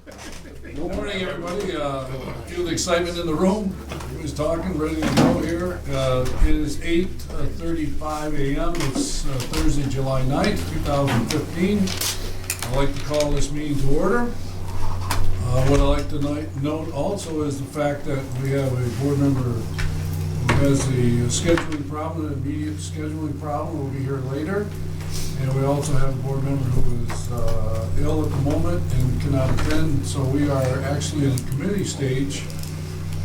Good morning, everybody. Feel the excitement in the room. Everybody's talking, ready to go here. It is 8:35 a.m. It's Thursday, July 9th, 2015. I'd like to call this meeting to order. What I'd like to note also is the fact that we have a board member who has a scheduling problem, an immediate scheduling problem. We'll be here later. And we also have a board member who is ill at the moment and cannot attend, so we are actually in the committee stage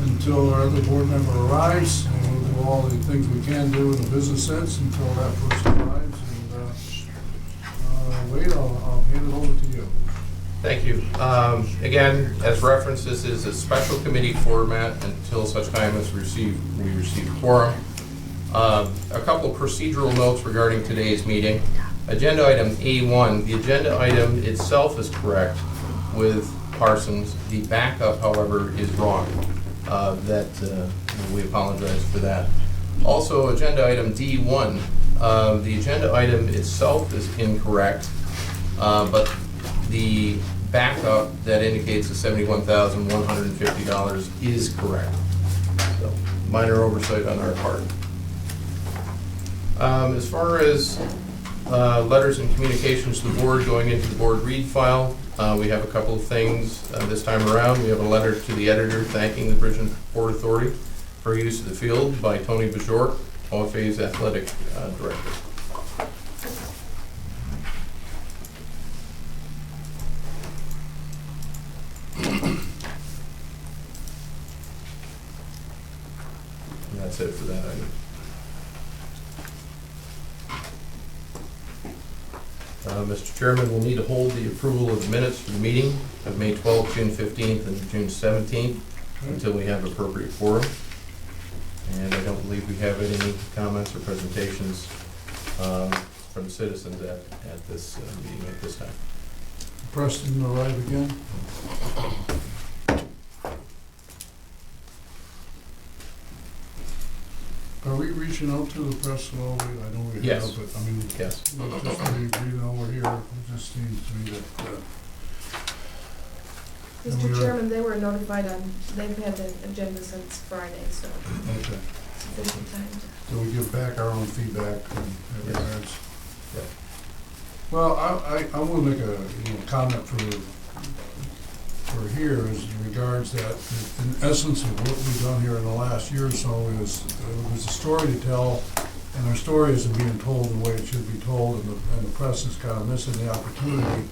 until our other board member arrives, and we'll do all the things we can do in a business sense until that person arrives. And Wade, I'll hand it over to you. Thank you. Again, as referenced, this is a special committee format until such time as we receive quorum. A couple procedural notes regarding today's meeting. Agenda item A1, the agenda item itself is correct with Parsons. The backup, however, is wrong. We apologize for that. Also, agenda item D1, the agenda item itself is incorrect, but the backup that indicates the $71,150 is correct. So, minor oversight on our part. As far as letters and communications to the board going into the board read file, we have a couple of things this time around. We have a letter to the editor thanking the Bridge and Port Authority for use of the field by Tony Bajork, OFA's athletic director. And that's it for that item. Mr. Chairman, we'll need to hold the approval of the minutes for the meeting of May 12th, June 15th, and June 17th until we have appropriate quorum. And I don't believe we have any comments or presentations from citizens at this meeting at this time. Preston arrive again. Are we reaching out to the press at all? I know we Yes. have, but I mean, Yes. just reading over here, it just seems to me that, Mr. Chairman, they were notified they've had the agenda since Friday, so okay. sufficient time to. So we give back our own feedback in that Yes. regards. Yeah. Well, I want to make a comment for here is in regards that in essence of what we've done here in the last year or so is there's a story to tell, and our story isn't being told the way it should be told, and the press is kind of missing the opportunity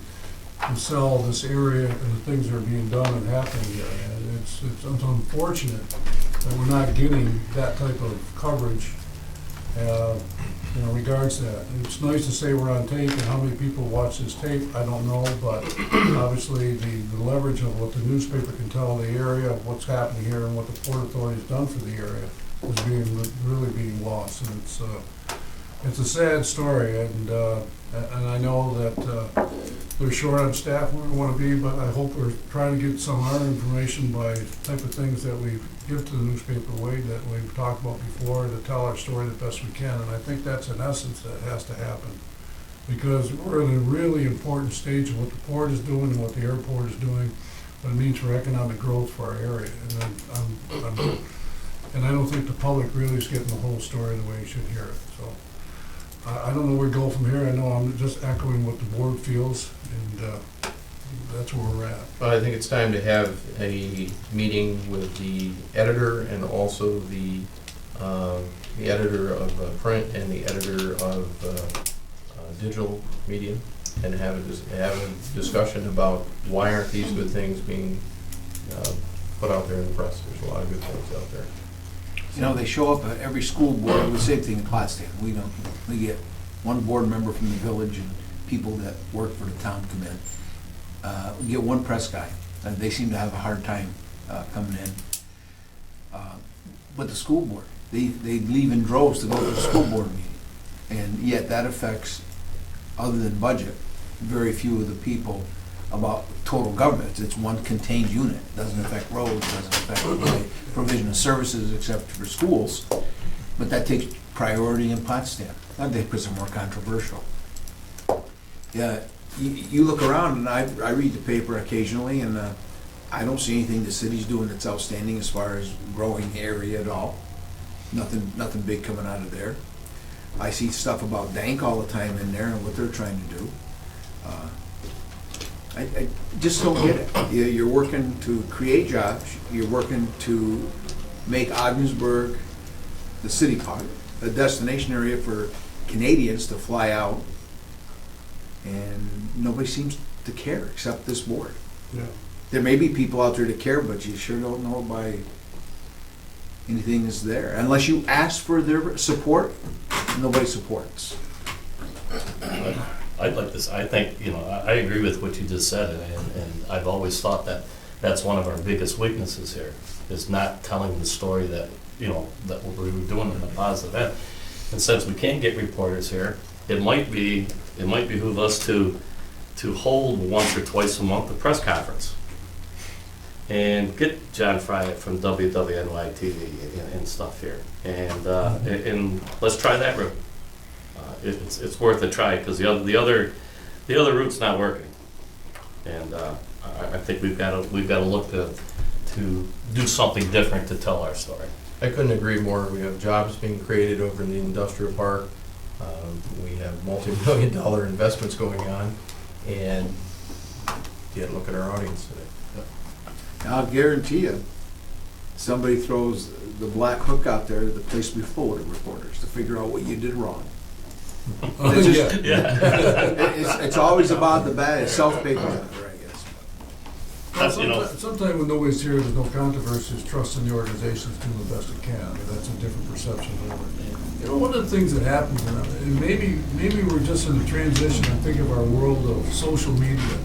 to sell this area and the things that are being done and happening here. And it's unfortunate that we're not getting that type of coverage in regards to that. It's nice to say we're on tape, and how many people watch this tape, I don't know, but obviously the leverage of what the newspaper can tell the area, of what's happening here and what the Port Authority has done for the area is really being lost. And it's a sad story, and I know that they're short on staff where we want to be, but I hope we're trying to get some of our information by the type of things that we give to the newspaper way that we've talked about before, to tell our story the best we can. And I think that's in essence that has to happen, because we're in a really important stage of what the port is doing and what the airport is doing, what it means for economic growth for our area. And I don't think the public really is getting the whole story the way you should hear it. So I don't know where we go from here. I know I'm just echoing what the board feels, and that's where we're at. Well, I think it's time to have a meeting with the editor and also the editor of print and the editor of digital media, and have a discussion about why aren't these good things being put out there in the press. There's a lot of good things out there. You know, they show up at every school board, the same thing in Potsdam. We get one board member from the village and people that work for the town come in. We get one press guy, and they seem to have a hard time coming in. But the school board, they leave in droves to go to the school board meeting. And yet that affects, other than budget, very few of the people about total government. It's one contained unit. It doesn't affect roads, doesn't affect the provision of services except for schools. But that takes priority in Potsdam. I think it's more controversial. Yeah, you look around, and I read the paper occasionally, and I don't see anything the city's doing that's outstanding as far as growing area at all. Nothing big coming out of there. I see stuff about Dank all the time in there and what they're trying to do. I just don't get it. You're working to create jobs, you're working to make Ogdensburg, the city part, a destination area for Canadians to fly out, and nobody seems to care except this board. Yeah. There may be people out there that care, but you sure don't know by anything that's there. Unless you ask for their support, nobody supports. I'd like this, I think, I agree with what you just said, and I've always thought that that's one of our biggest weaknesses here, is not telling the story that, that what we were doing in the positive end. And since we can't get reporters here, it might behoove us to hold once or twice a month a press conference and get John Fry from WWNY TV and stuff here, and let's try that route. It's worth a try, because the other route's not working, and I think we've got to look to do something different to tell our story. I couldn't agree more. We have jobs being created over in the industrial park. We have multi-million-dollar investments going on, and yet look at our audience today. I'll guarantee you, somebody throws the black hook out there, the place will be full of reporters to figure out what you did wrong. It's just- It's always about the bad, it's self-picking, I guess. Sometimes when nobody's here, there's no controversy, it's trust in the organization's doing the best it can. I mean, that's a different perception of it. One of the things that happens, and maybe we're just in the transition, I think, of our world of social media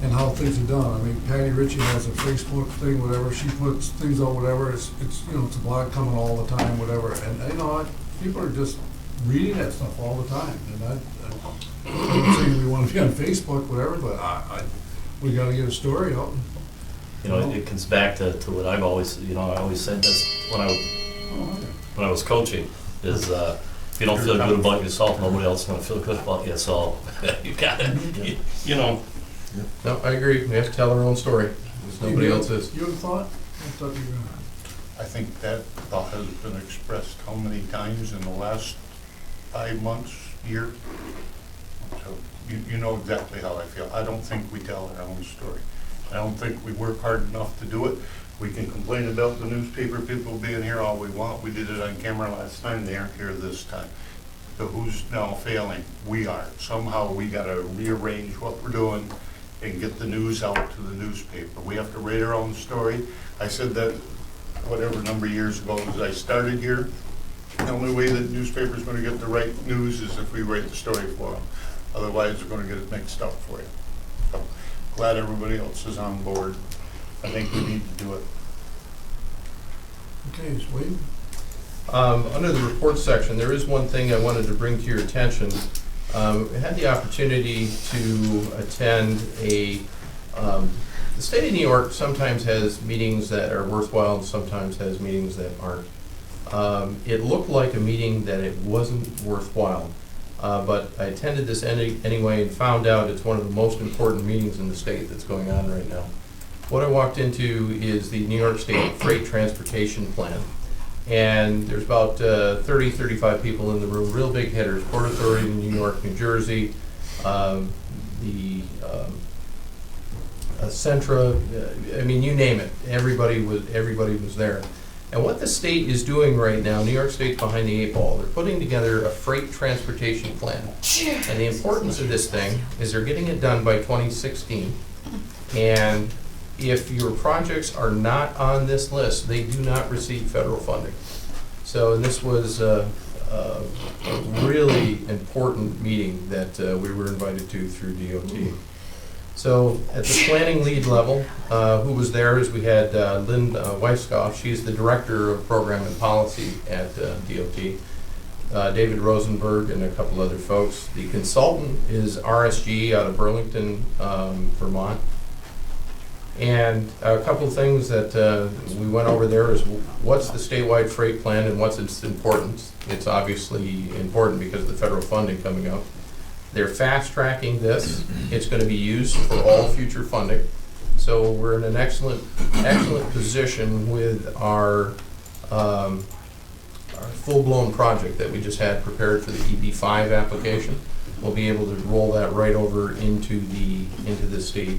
and how things are done. I mean, Patty Ritchie has a Facebook thing, whatever, she puts things out, whatever, it's a blog coming all the time, whatever, and people are just reading that stuff all the time, and I'm not saying we want to be on Facebook, whatever, but we gotta get a story out. It comes back to what I've always, I always said this when I was coaching, is if you don't feel good about yourself, nobody else is going to feel good about you, so you got it, No, I agree. We have to tell our own story. Nobody else is. You have a thought? I thought you were gonna. I think that thought has been expressed how many times in the last 5 months, year? So you know exactly how I feel. I don't think we tell our own story. I don't think we work hard enough to do it. We can complain about the newspaper people being here all we want. We did it on camera last time. They aren't here this time. So who's now failing? We are. Somehow we gotta rearrange what we're doing and get the news out to the newspaper. We have to write our own story. I said that whatever number of years ago as I started here. The only way that newspaper's gonna get the right news is if we write the story for them. Otherwise, we're gonna get it mixed up for you. So glad everybody else is on board. I think we need to do it. Okay, so Wade? Under the report section, there is one thing I wanted to bring to your attention. I had the opportunity to attend the state of New York sometimes has meetings that are worthwhile and sometimes has meetings that aren't. It looked like a meeting that it wasn't worthwhile, but I attended this anyway and found out it's one of the most important meetings in the state that's going on right now. What I walked into is the New York State Freight Transportation Plan. And there's about 30, 35 people in the room, real big hitters, Port Authority in New York, New Jersey, the Centra, I mean, you name it, everybody was there. And what the state is doing right now, New York State's behind the 8 ball, they're putting together a freight transportation plan. And the importance of this thing is they're getting it done by 2016. And if your projects are not on this list, they do not receive federal funding. So this was a really important meeting that we were invited to through DOT. So at the planning lead level, who was there is we had Lynn Weisskopf, she's the Director of Program and Policy at DOT, David Rosenberg and a couple other folks. The consultant is RSG out of Burlington, Vermont. And a couple of things that we went over there is what's the statewide freight plan and what's its importance. It's obviously important because of the federal funding coming up. They're fast-tracking this. It's gonna be used for all future funding. So we're in an excellent position with our full-blown project that we just had prepared for the EB5 application. We'll be able to roll that right over into the state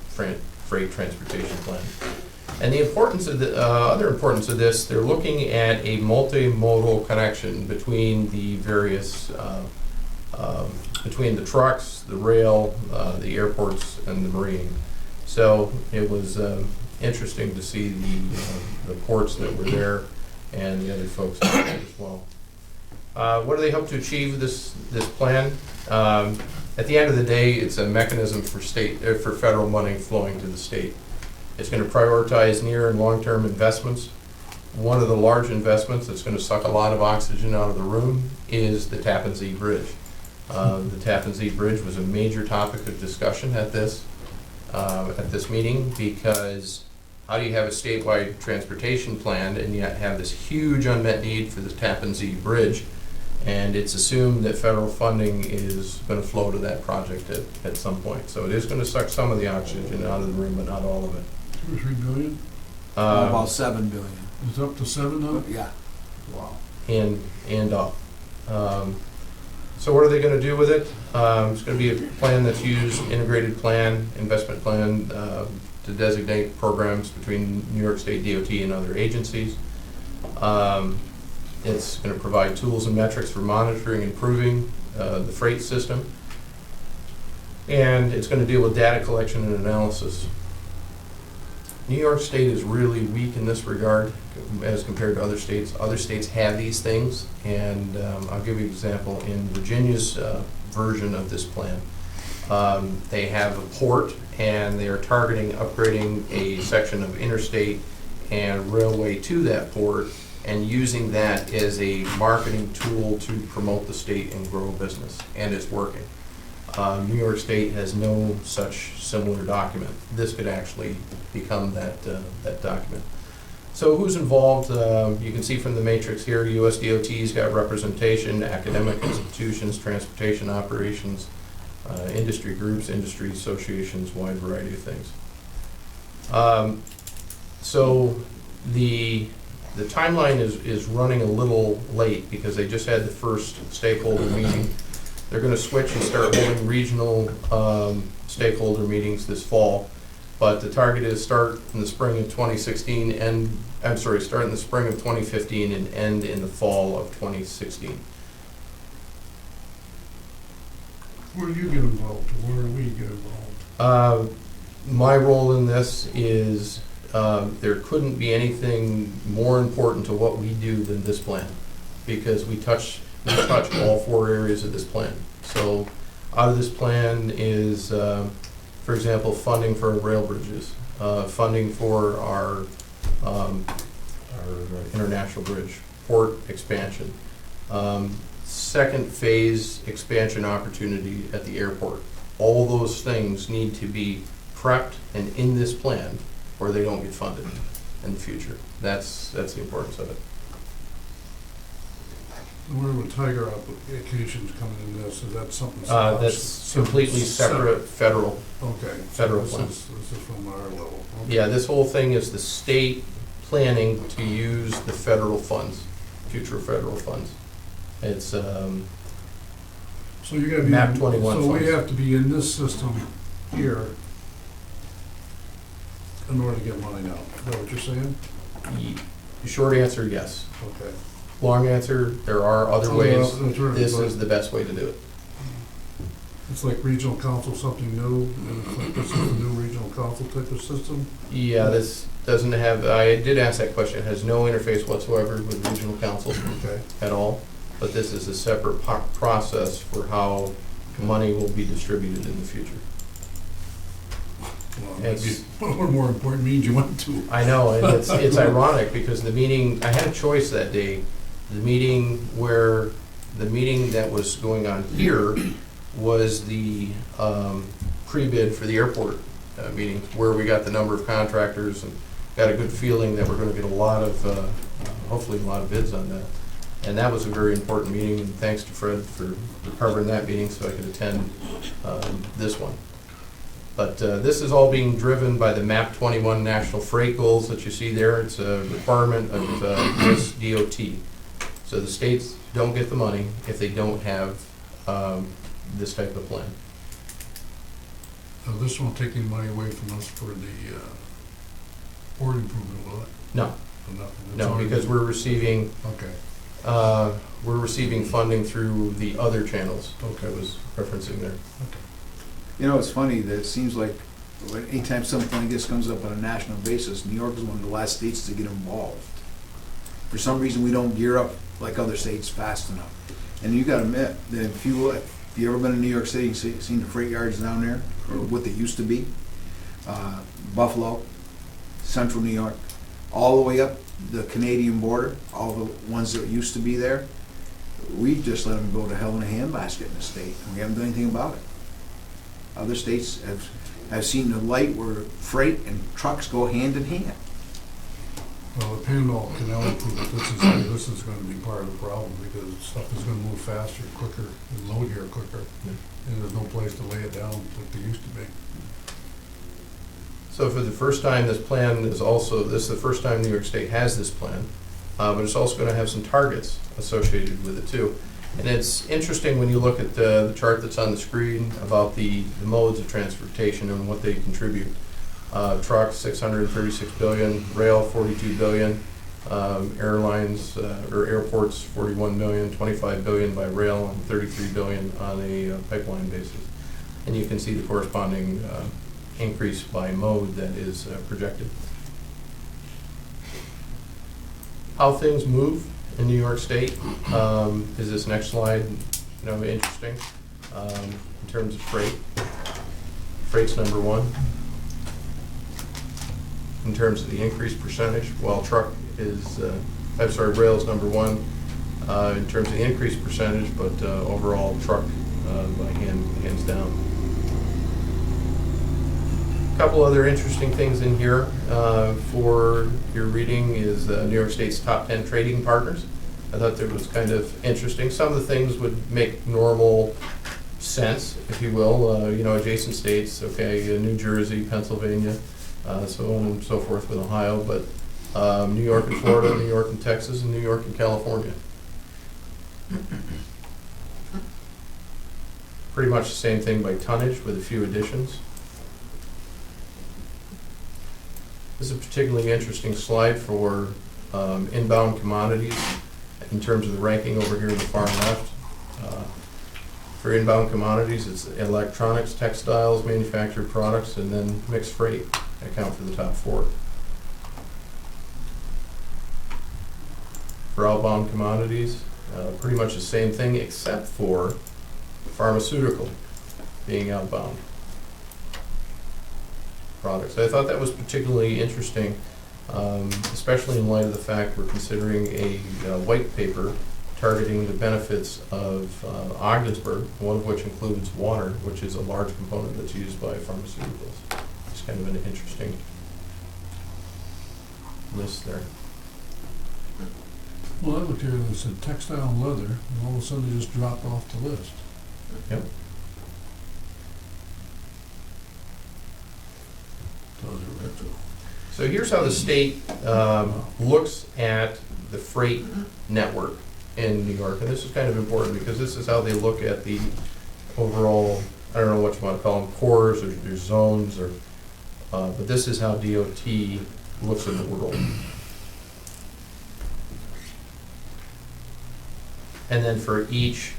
freight transportation plan. And the importance of the, other importance of this, they're looking at a multimodal connection between the various, between the trucks, the rail, the airports, and the marine. So it was interesting to see the ports that were there and the other folks as well. What do they hope to achieve with this plan? At the end of the day, it's a mechanism for for federal money flowing to the state. It's going to prioritize near and long-term investments. One of the large investments that's going to suck a lot of oxygen out of the room is the Tappan Zee Bridge. The Tappan Zee Bridge was a major topic of discussion at this meeting, because how do you have a statewide transportation plan and yet have this huge unmet need for the Tappan Zee Bridge? And it's assumed that federal funding is going to flow to that project at some point. So it is going to suck some of the oxygen out of the room, but not all of it. 2 or 3 billion? About 7 billion. It's up to 7 now? Yeah. Wow. And up. So what are they going to do with it? It's going to be a plan that's used, integrated plan, investment plan, to designate programs between New York State DOT and other agencies. It's going to provide tools and metrics for monitoring and improving the freight system. And it's going to deal with data collection and analysis. New York State is really weak in this regard as compared to other states. Other states have these things, and I'll give you an example. In Virginia's version of this plan, they have a port, and they are targeting upgrading a section of interstate and railway to that port, and using that as a marketing tool to promote the state and grow business, and it's working. New York State has no such similar document. This could actually become that document. So who's involved? You can see from the matrix here, US DOT's got representation, academic institutions, transportation operations, industry groups, industry associations, wide variety of things. So the timeline is running a little late because they just had the first stakeholder meeting. They're going to switch and start holding regional stakeholder meetings this fall, but the target is start in the spring of 2016 and, start in the spring of 2015 and end in the fall of 2016. Where do you get involved, or where do we get involved? My role in this is there couldn't be anything more important to what we do than this plan, because we touch all 4 areas of this plan. So out of this plan is, for example, funding for rail bridges, funding for our international bridge, port expansion, second phase expansion opportunity at the airport. All those things need to be prepped and in this plan, or they don't get funded in the future. That's the importance of it. Where would Tiger applications come in this? Is that something? That's completely separate federal. Okay. Federal This plan. is from our level. Okay. Yeah, this whole thing is the state planning to use the federal funds, future federal funds. It's, So you gotta be. Map 21 So we funds. have to be in this system here in order to get money now. Is that what you're saying? the short answer, yes. Okay. Long answer, there are other Oh, ways. well, that's right, This but is the best way to do it. It's like regional council, something new, and it's like this is a new regional council type of system? Yeah, this doesn't have, I did ask that question, it has no interface whatsoever with regional council Okay. at all, but this is a separate process for how money will be distributed in the future. Well, maybe one more important means you went to. I know, and it's ironic, because the meeting, I had a choice that day. The meeting that was going on here was the pre-bid for the airport meeting, where we got the number of contractors and got a good feeling that we're gonna get a lot of, hopefully a lot of bids on that. And that was a very important meeting, and thanks to Fred for covering that meeting so I could attend this one. But this is all being driven by the MAP 21 national freight goals that you see there. It's a requirement of this DOT. So the states don't get the money if they don't have this type of plan. Now, this won't take any money away from us for the port improvement, will it? No, So nothing. It's no, already- because we're receiving funding through the other channels I was referencing there. You know, it's funny that it seems like anytime something like this comes up on a national basis, New York is one of the last states to get involved. For some reason, we don't gear up like other states fast enough. And you gotta admit that if you ever been in New York City, seen the freight yards down there, or what they used to be, Buffalo, Central New York, all the way up the Canadian border, all the ones that used to be there, we just let them go to hell in a handbasket in the state, and we haven't done anything about it. Other states have seen the light where freight and trucks go hand in hand. Well, the Panhandle Canal improvement, this is gonna be part of the problem, because stuff is gonna move faster, quicker, and load here quicker, and there's no place to lay it down like there used to be. So for the first time, this is the first time New York State has this plan, but it's also going to have some targets associated with it too. And it's interesting when you look at the chart that's on the screen about the modes of transportation and what they contribute. Trucks, 636 billion, rail, 42 billion, airlines or airports, 41 million, 25 billion by rail, and 33 billion on a pipeline basis. And you can see the corresponding increase by mode that is projected. How things move in New York State is this next slide, interesting in terms of freight. Freight's number one. In terms of the increased percentage, while rail is number one in terms of the increased percentage, but overall truck by hands down. A couple other interesting things in here for your reading is New York State's top 10 trading partners. I thought that was kind of interesting. Some of the things would make normal sense, if you will. Adjacent states, New Jersey, Pennsylvania, so on and so forth with Ohio, but New York and Florida, New York and Texas, and New York and California. Pretty much the same thing by tonnage with a few additions. This is a particularly interesting slide for inbound commodities in terms of the ranking over here in the far left. For inbound commodities, it's electronics, textiles, manufactured products, and then mixed freight account for the top four. For outbound commodities, pretty much the same thing except for pharmaceutical being outbound products. I thought that was particularly interesting, especially in light of the fact we're considering a white paper targeting the benefits of Ogdensburg, one of which includes water, which is a large component that's used by pharmaceuticals. It's kind of an interesting list there. Well, I looked here and it said textile and leather, and all of a sudden they just dropped off the list. Yep. So here's how the state looks at the freight network in New York, and this is kind of important because this is how they look at the overall, I don't know what you want to call them, cores or zones, or but this is how DOT looks at the world. And then for each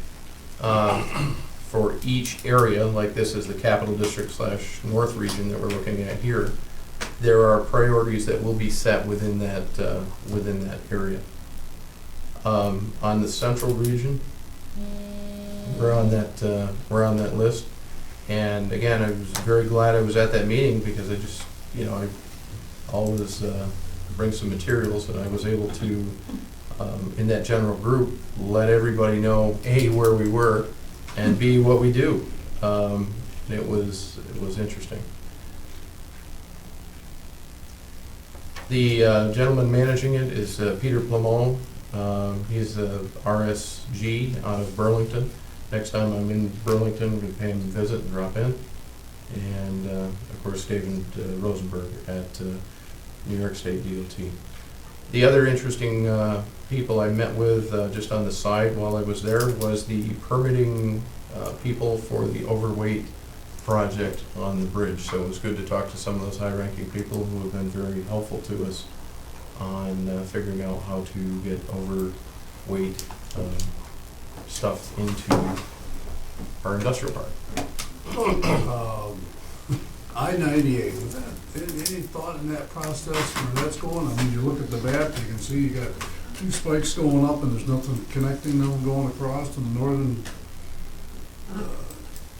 area, like this is the Capital District / North region that we're looking at here, there are priorities that will be set within that area. On the Central region, we're on that list. And again, I was very glad I was at that meeting because I just, I always bring some materials, and I was able to, in that general group, let everybody know A, where we were, and B, what we do. And it was interesting. The gentleman managing it is Peter Plamont. He is RSG out of Burlington. Next time I'm in Burlington, we pay him a visit and drop in. And of course, David Rosenberg at New York State DOT. The other interesting people I met with just on the side while I was there was the permitting people for the overweight project on the bridge. So it was good to talk to some of those high-ranking people who have been very helpful to us on figuring out how to get overweight stuff into our industrial park. I-98, was that, any thought in that process where that's going? I mean, you look at the map, you can see you got two spikes going up and there's nothing connecting them going across to the northern.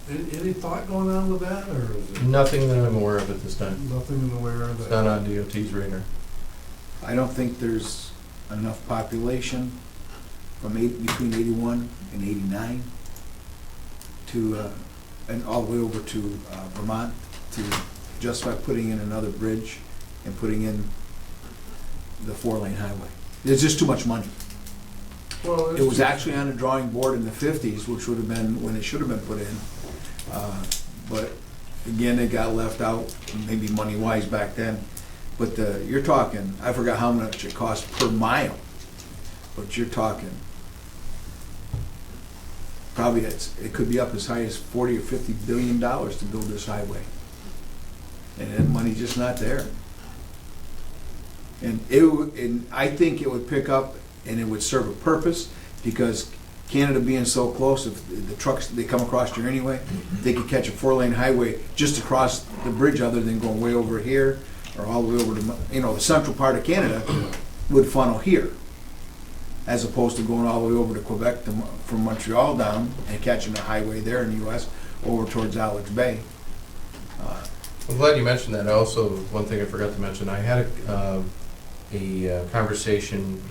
Any thought going on with that, or is it Nothing that I'm aware of at this time. nothing aware of It's that? not on DOT's radar. I don't think there's enough population between 81 and 89 to, and all the way over to Vermont to justify putting in another bridge and putting in the 4-lane highway. There's just too much money. Well, It was actually on the drawing board in the 50s, which would have been when it should have been put in. But again, it got left out, maybe money-wise back then. But you're talking, I forgot how much it costs per mile, but you're talking, probably it could be up as high as 40 or 50 billion dollars to build this highway. And that money's just not there. And I think it would pick up and it would serve a purpose, because Canada being so close, if the trucks, they come across here anyway, they could catch a 4-lane highway just across the bridge, other than going way over here or all the way over to, the central part of Canada would funnel here, as opposed to going all the way over to Quebec from Montreal down and catching a highway there in the US over towards Alex Bay. I'm glad you mentioned that. Also, one thing I forgot to mention, I had a conversation,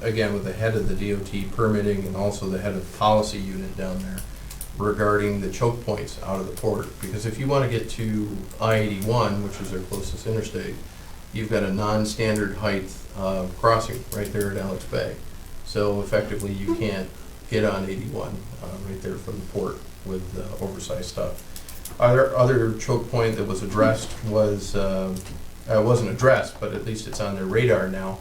again, with the head of the DOT permitting and also the head of the policy unit down there regarding the choke points out of the port. Because if you want to get to I-81, which is their closest interstate, you've got a non-standard height crossing right there at Alex Bay. So effectively, you can't get on 81 right there from the port with oversized stuff. Other choke point that was addressed was, wasn't addressed, but at least it's on their radar now,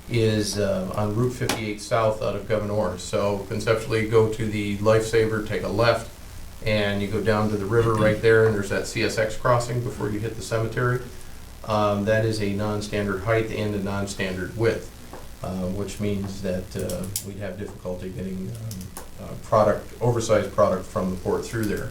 is on Route 58 South out of Gouverneur. So conceptually, go to the Lifesaver, take a left, and you go down to the river right there, and there's that CSX crossing before you hit the cemetery. That is a non-standard height and a non-standard width, which means that we'd have difficulty getting oversized product from the port through there.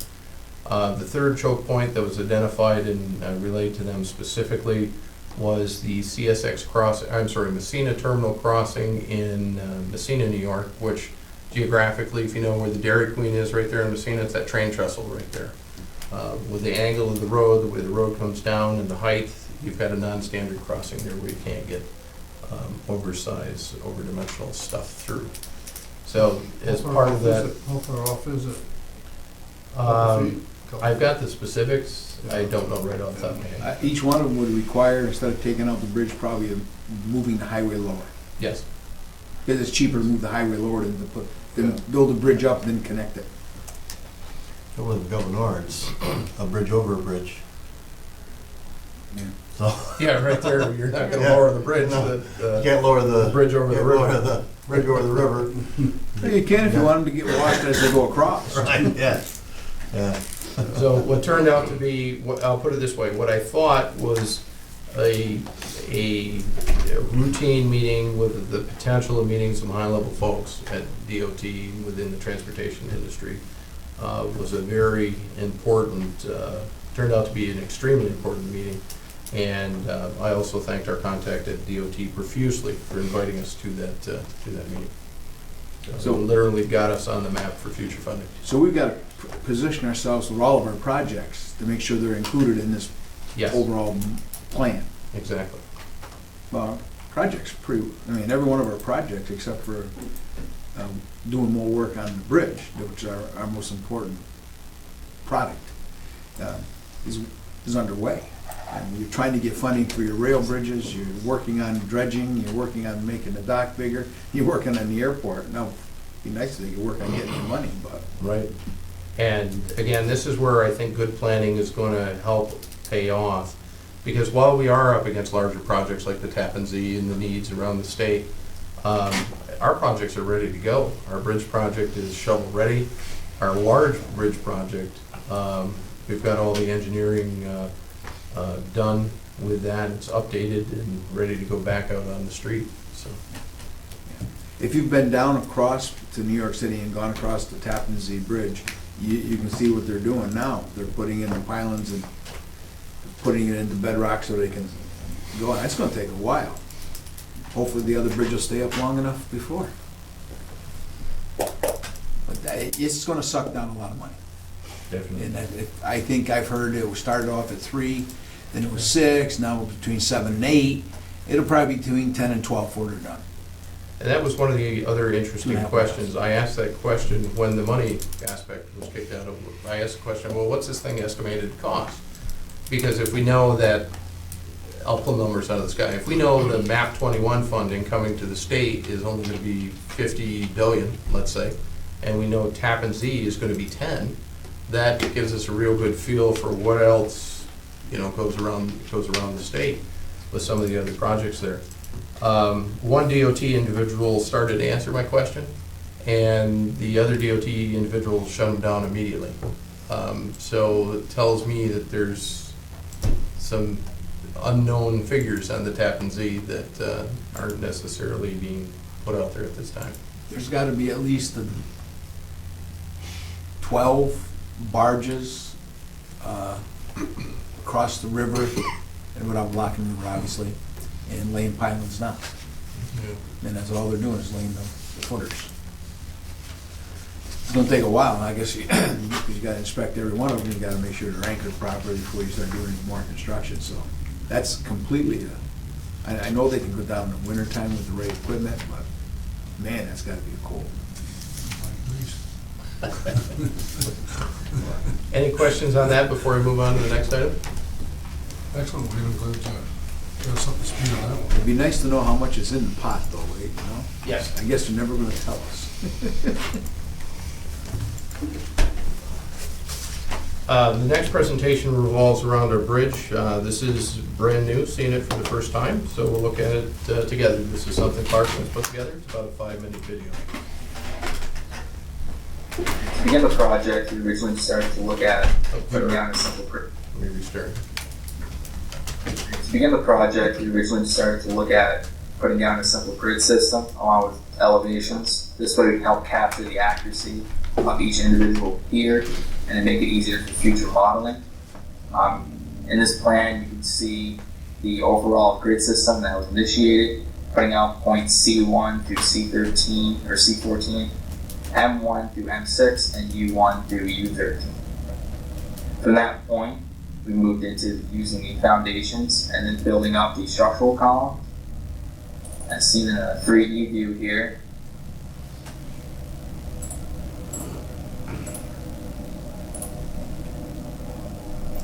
The third choke point that was identified and relayed to them specifically was the CSX Messina Terminal crossing in Messina, New York, which geographically, if you know where the Dairy Queen is right there in Messina, it's that train trestle right there. With the angle of the road, the way the road comes down and the height, you've got a non-standard crossing there where you can't get oversized, overdimensional stuff through. So as part of that, How far off is it? I've got the specifics. I don't know right off the top of my head. Each one of them would require, instead of taking out the bridge, probably moving the highway lower. Yes. Because it's cheaper to move the highway lower than build a bridge up, then connect it. So with Governor, it's a bridge over a bridge. Yeah. So Yeah, right there. You're not going to Yeah. lower the bridge. No. The you can't lower the bridge over the can't lower river. the bridge over the river. Well, you can if you want them to get washed as they go across. Right. Yeah. Yeah. So what turned out to be, I'll put it this way, what I thought was a routine meeting with the potential of meeting some high-level folks at DOT within the transportation industry was a very important, turned out to be an extremely important meeting. And I also thanked our contact at DOT profusely for inviting us to that meeting. So it literally got us on the map for future funding. So we've got to position ourselves with all of our projects to make sure they're included in this Yes, overall plan. exactly. Well, projects every one of our projects, except for doing more work on the bridge, which is our most important product, is underway. And you're trying to get funding for your rail bridges, you're working on dredging, you're working on making the dock bigger, you're working on the airport. Now, it'd be nice if you could work on getting your money, but Right. And again, this is where I think good planning is going to help pay off. Because while we are up against larger projects like the Tappan Zee and the needs around the state, our projects are ready to go. Our bridge project is shovel-ready. Our large bridge project, we've got all the engineering done with that. It's updated and ready to go back out on the street, so. if you've been down across to New York City and gone across the Tappan Zee Bridge, you can see what they're doing now. They're putting in the pylons and putting it into bedrock so they can go on. That's gonna take a while. Hopefully the other bridge will stay up long enough before. But it's gonna suck down a lot of money. Definitely. And I think I've heard it started off at 3, then it was 6, now it's between 7 and 8. It'll probably be between 10 and 12 before they're done. And that was one of the other interesting 2.5 questions. I asked that question when the money aspect was kicked out of. I asked the question, well, what's this thing estimated to cost? Because if we know that, I'll pull numbers out of the sky, if we know the MAP 21 funding coming to the state is only going to be 50 billion, let's say, and we know Tappan Zee is going to be 10, that gives us a real good feel for what else, goes around the state with some of the other projects there. One DOT individual started to answer my question, and the other DOT individual shut him down immediately. So it tells me that there's some unknown figures on the Tappan Zee that aren't necessarily being put out there at this time. There's gotta be at least 12 barges across the river, and without blocking the river, obviously, and laying pylons down. And that's all they're doing is laying the footers. It's gonna take a while, I guess, because you gotta inspect every one of them, you gotta make sure they're anchored properly before you start doing any more construction, so that's completely, I know they can go down in the wintertime with the right equipment, but man, that's gotta be cold. Any questions on that before we move on to the next item? Excellent, we have got something to speed on that one. It'd be nice to know how much is in the pot though, Wade, you know? Yes. I guess they're never gonna tell us. The next presentation revolves around our bridge. This is brand new, seeing it for the first time, so we'll look at it together. This is something Clarkson's put together. It's about a 5-minute video. To begin the project, we originally started to look at putting down a simple grid. Let me restart. To begin the project, we originally started to look at putting down a simple grid system along with elevations. This way we can help capture the accuracy of each individual pier and then make it easier for future modeling. In this plan, you can see the overall grid system that was initiated, putting out points C1 through C13 or C14, M1 through M6, and U1 through U13. From that point, we moved into using the foundations and then building up the structural column. As seen in a 3D view here.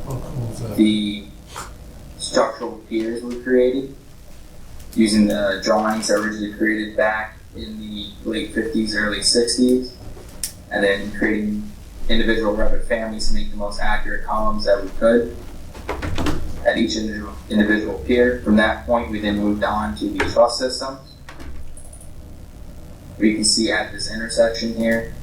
How cool is that? The structural piers were created using the drawings that were originally created back in the late 50s, early 60s, and then creating individual rubber families to make the most accurate columns that we could at each individual pier. From that point, we then moved on to the truss systems. We can see at this intersection here,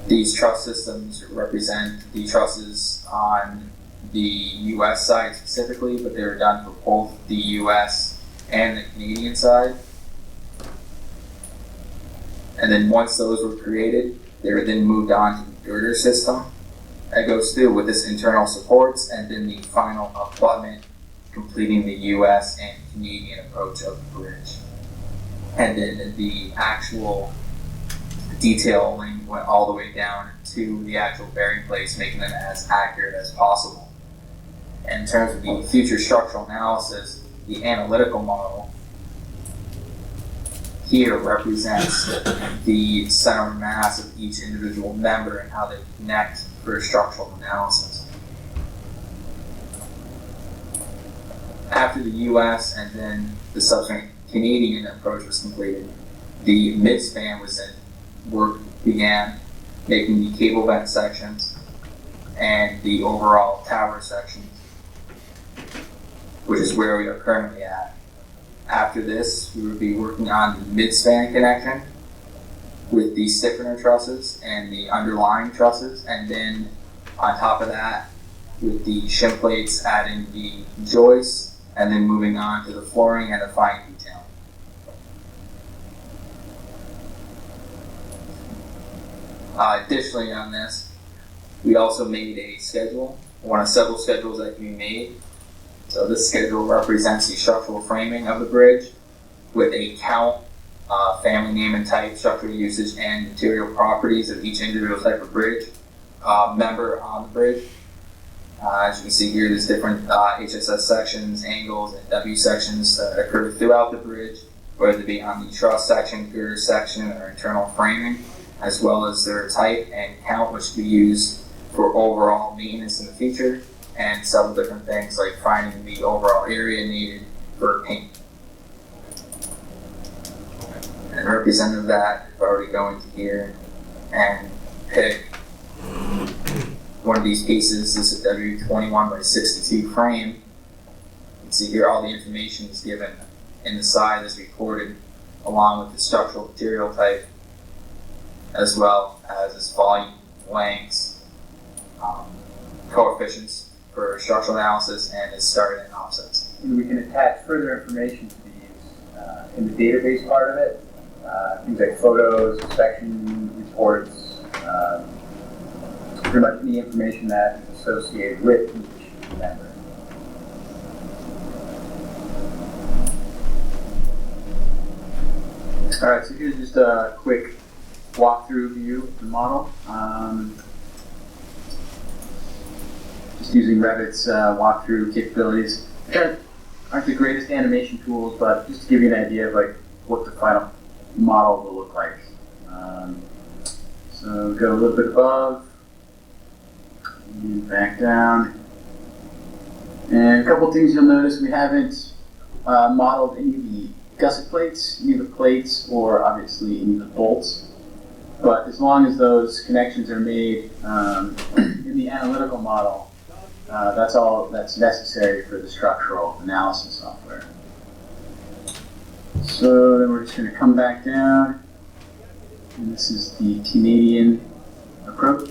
these truss systems represent the trusses on the US side specifically, but they were done for both the US and the Canadian side. And then once those were created, they were then moved on to the girder system that goes through with this internal supports and then the final abutment completing the US and Canadian approach of the bridge. And then the actual detailing went all the way down to the actual bearing plates, making them as accurate as possible. And in terms of the future structural analysis, the analytical model here represents the center of mass of each individual member and how they connect for structural analysis. After the US and then the subsequent Canadian approach was completed, the midspan was then work began making the cable vent sections and the overall tower sections, which is where we are currently at. After this, we would be working on the midspan connection with the stiffener trusses and the underlying trusses, and then on top of that, with the shim plates, adding the joists, and then moving on to the flooring and the fine detail. Additionally on this, we also made a schedule, one of several schedules that can be made. So this schedule represents the structural framing of the bridge with a count, family name and type, structural usage, and material properties of each individual type of bridge member on the bridge. As you can see here, there's different HSS sections, angles, and W sections that occur throughout the bridge, whether it be on the truss section, girder section, or internal framing, as well as their type and count, which we use for overall maintenance in the future, and several different things like finding the overall area needed for paint. And representative of that, I've already go into here and pick one of these pieces. This is a W21 by 62 frame. You can see here all the information is given in the side is recorded along with the structural material type, as well as its volume, lengths, coefficients for structural analysis, and its start and offsets. And we can attach further information to these in the database part of it, things like photos, inspection reports, pretty much any information that is associated with each member. All right, so here's just a quick walkthrough view of the model. Just using Revit's walkthrough capabilities. Which aren't the greatest animation tools, but just to give you an idea of like what the final model will look like. So go a little bit above, and back down. And a couple things you'll notice, we haven't modeled any of the gusset plates, any of the plates, or obviously any of the bolts. But as long as those connections are made in the analytical model, that's all that's necessary for the structural analysis software. So then we're just going to come back down, and this is the Canadian approach.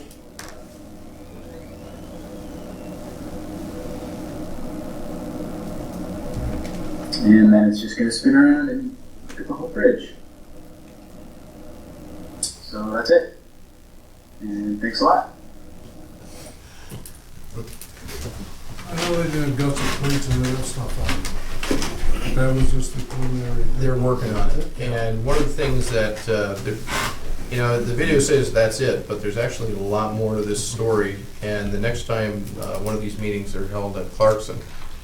And then it's just going to spin around and look at the whole bridge. So that's it. And thanks a lot. I know they did gusset plates and that stuff on it. That was just the preliminary. They're working on it. And one of the things that, the video says that's it, but there's actually a lot more to this story. And the next time one of these meetings are held at Clarkson,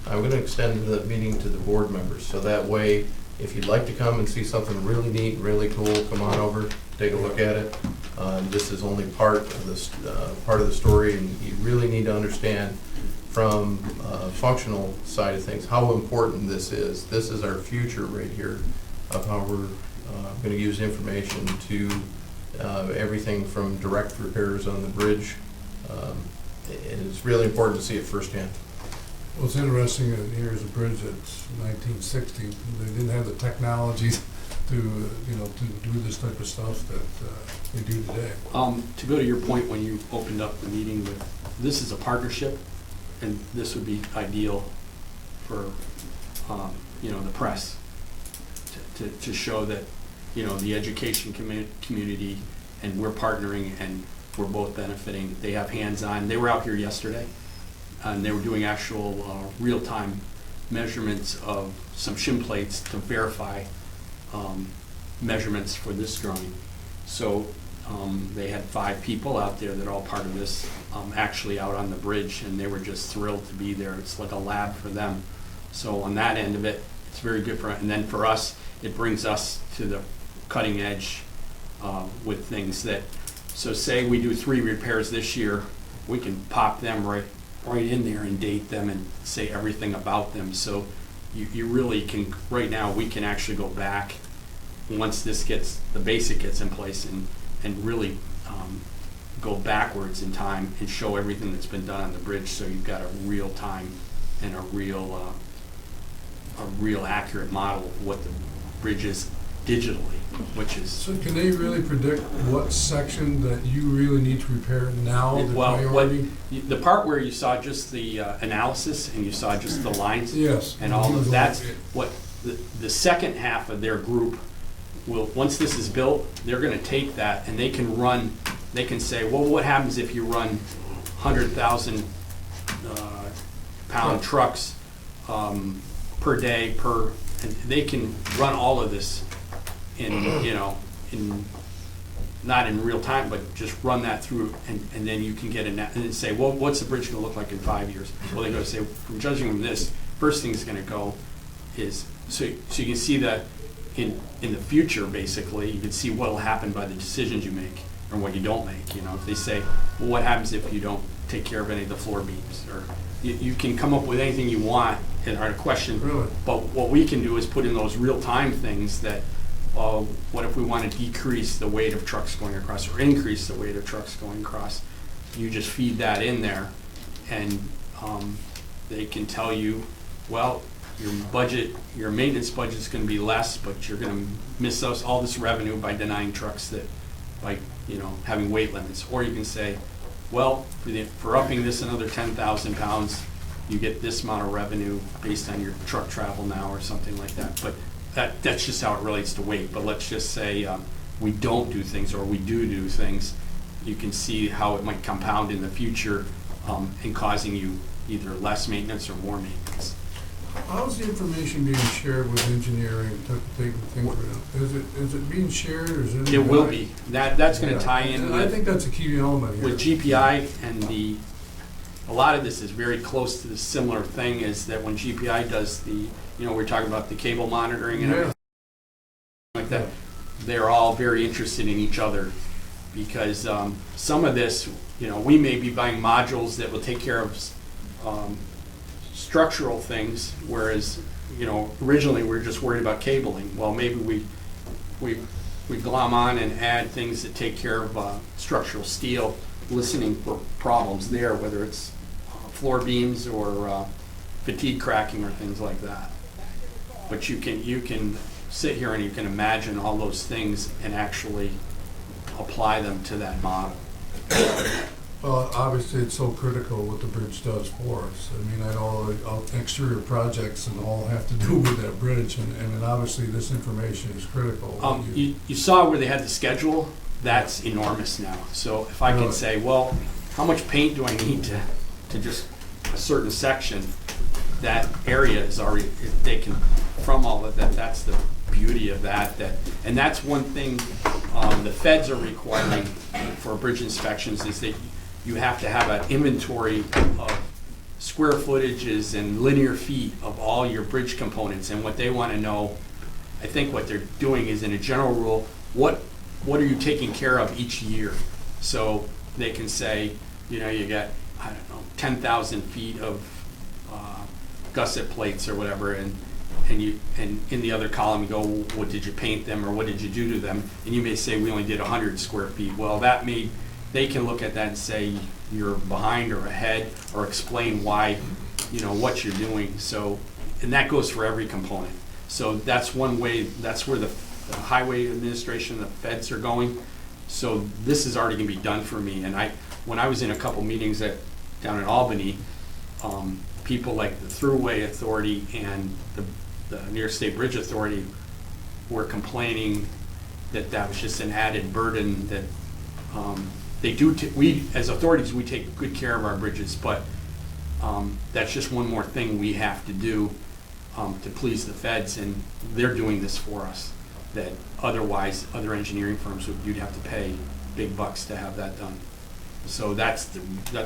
I'm going to extend the meeting to the board members. So that way, if you'd like to come and see something really neat, really cool, come on over, take a look at it. This is only part of the story, and you really need to understand from functional side of things how important this is. This is our future right here of how we're going to use information to everything from direct repairs on the bridge. And it's really important to see it firsthand. Well, it's interesting that here's a bridge that's 1960. They didn't have the technology to do this type of stuff that they do today. To go to your point when you opened up the meeting with, this is a partnership, and this would be ideal for, the press to show that, the education community, and we're partnering and we're both benefiting. They have hands-on. They were out here yesterday, and they were doing actual real-time measurements of some shim plates to verify measurements for this drawing. So they had 5 people out there that are all part of this, actually out on the bridge, and they were just thrilled to be there. It's like a lab for them. So on that end of it, it's very good for, and then for us, it brings us to the cutting edge with things that, so say we do 3 repairs this year, we can pop them right in there and date them and say everything about them. So you really can, right now, we can actually go back once this gets, the basic gets in place and really go backwards in time and show everything that's been done on the bridge, so you've got a real time and a real accurate model of what the bridge is digitally, which is. So can they really predict what section that you really need to repair now, the priority? The part where you saw just the analysis and you saw just the lines. Yes. And all of that's what the second half of their group will, once this is built, they're gonna take that and they can say, well, what happens if you run 100,000 pound trucks per day and they can run all of this in, not in real time, but just run that through and then you can get and then say, well, what's the bridge gonna look like in 5 years? Well, they're gonna say, from judging from this, first thing is gonna go is, so you can see that in the future, basically, you can see what'll happen by the decisions you make or what you don't make. If they say, well, what happens if you don't take care of any of the floor beams? Or you can come up with anything you want in our question. Really? But what we can do is put in those real-time things that, what if we want to decrease the weight of trucks going across or increase the weight of trucks going across? You just feed that in there and they can tell you, well, your maintenance budget is going to be less, but you're going to miss all this revenue by denying trucks that, by having weight limits. Or you can say, well, for upping this another 10,000 pounds, you get this amount of revenue based on your truck travel now or something like that. But that's just how it relates to weight. But let's just say we don't do things or we do things. You can see how it might compound in the future in causing you either less maintenance or more maintenance. How's the information being shared with engineering to take things around? Is it being shared or is it? It will be. That's going to tie in And I think that's a key element here. with GPI, and a lot of this is very close to the similar thing is that when GPI does we're talking about the cable monitoring and everything like that, they're all very interested in each other because some of this, we may be buying modules that will take care of structural things, whereas, originally we were just worried about cabling. Well, maybe we glom on and add things that take care of structural steel, listening for problems there, whether it's floor beams or fatigue cracking or things like that. But you can sit here and you can imagine all those things and actually apply them to that model. Well, obviously, it's so critical what the bridge does for us. I mean, I know exterior projects and all have to do with that bridge, and then obviously this information is critical. You saw where they had the schedule? That's enormous now. So if I can say, well, how much paint do I need to just a certain section, that area is already, they can, from all of that, that's the beauty of that. And that's one thing the feds are requiring for bridge inspections is that you have to have an inventory of square footages and linear feet of all your bridge components. And what they want to know, I think what they're doing is, in a general rule, what are you taking care of each year? So they can say, you got, 10,000 feet of gusset plates or whatever, and in the other column you go, what did you paint them or what did you do to them? And you may say we only did 100 square feet. Well, they can look at that and say you're behind or ahead, or explain why, what you're doing. So, and that goes for every component. So that's one way, that's where the highway administration, the feds are going. So this is already gonna be done for me. And when I was in a couple meetings down in Albany, people like the Thruway Authority and the New York State Bridge Authority were complaining that was just an added burden that we as authorities, we take good care of our bridges, but that's just one more thing we have to do to please the feds, and they're doing this for us, that otherwise other engineering firms you'd have to pay big bucks to have that done. So that's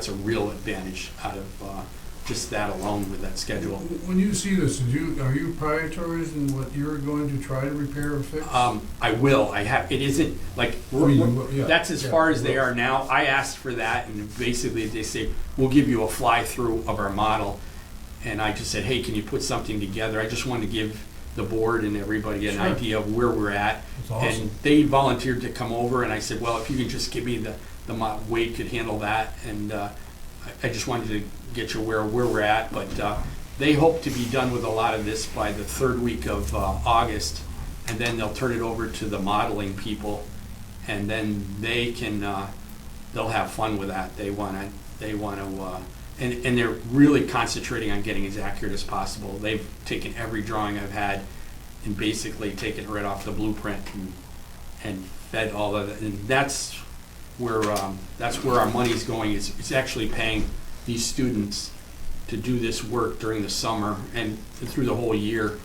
a real advantage out of just that alone with that schedule. When you see this, are you prioritizing what you're going to try to repair or fix? I will, it isn't, like, that's as far as they are now. I asked for that, and basically they say, we'll give you a fly-through of our model. And I just said, hey, can you put something together? I just wanted to give the board and everybody an Sure. idea of where we're at. That's awesome. And they volunteered to come over, and I said, well, if you can just give me Wade could handle that, and I just wanted to get you aware of where we're at, but they hope to be done with a lot of this by the third week of August, and then they'll turn it over to the modeling people, and then they can, they'll have fun with that. They want to, and they're really concentrating on getting as accurate as possible. They've taken every drawing I've had and basically taken it right off the blueprint and fed all of it, and that's where our money's going. It's actually paying these students to do this work during the summer and through the whole year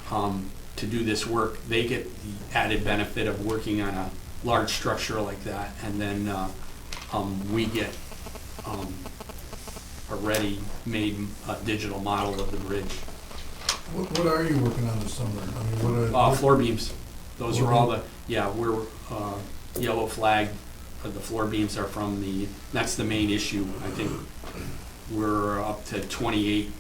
to do this work. They get the added benefit of working on a large structure like that, and then we get a ready-made digital model of the bridge. What are you working on this summer? I mean, what are... Floor beams. Those are all Floor we're yellow flag. The floor beams are from that's the main issue. I think we're up to 28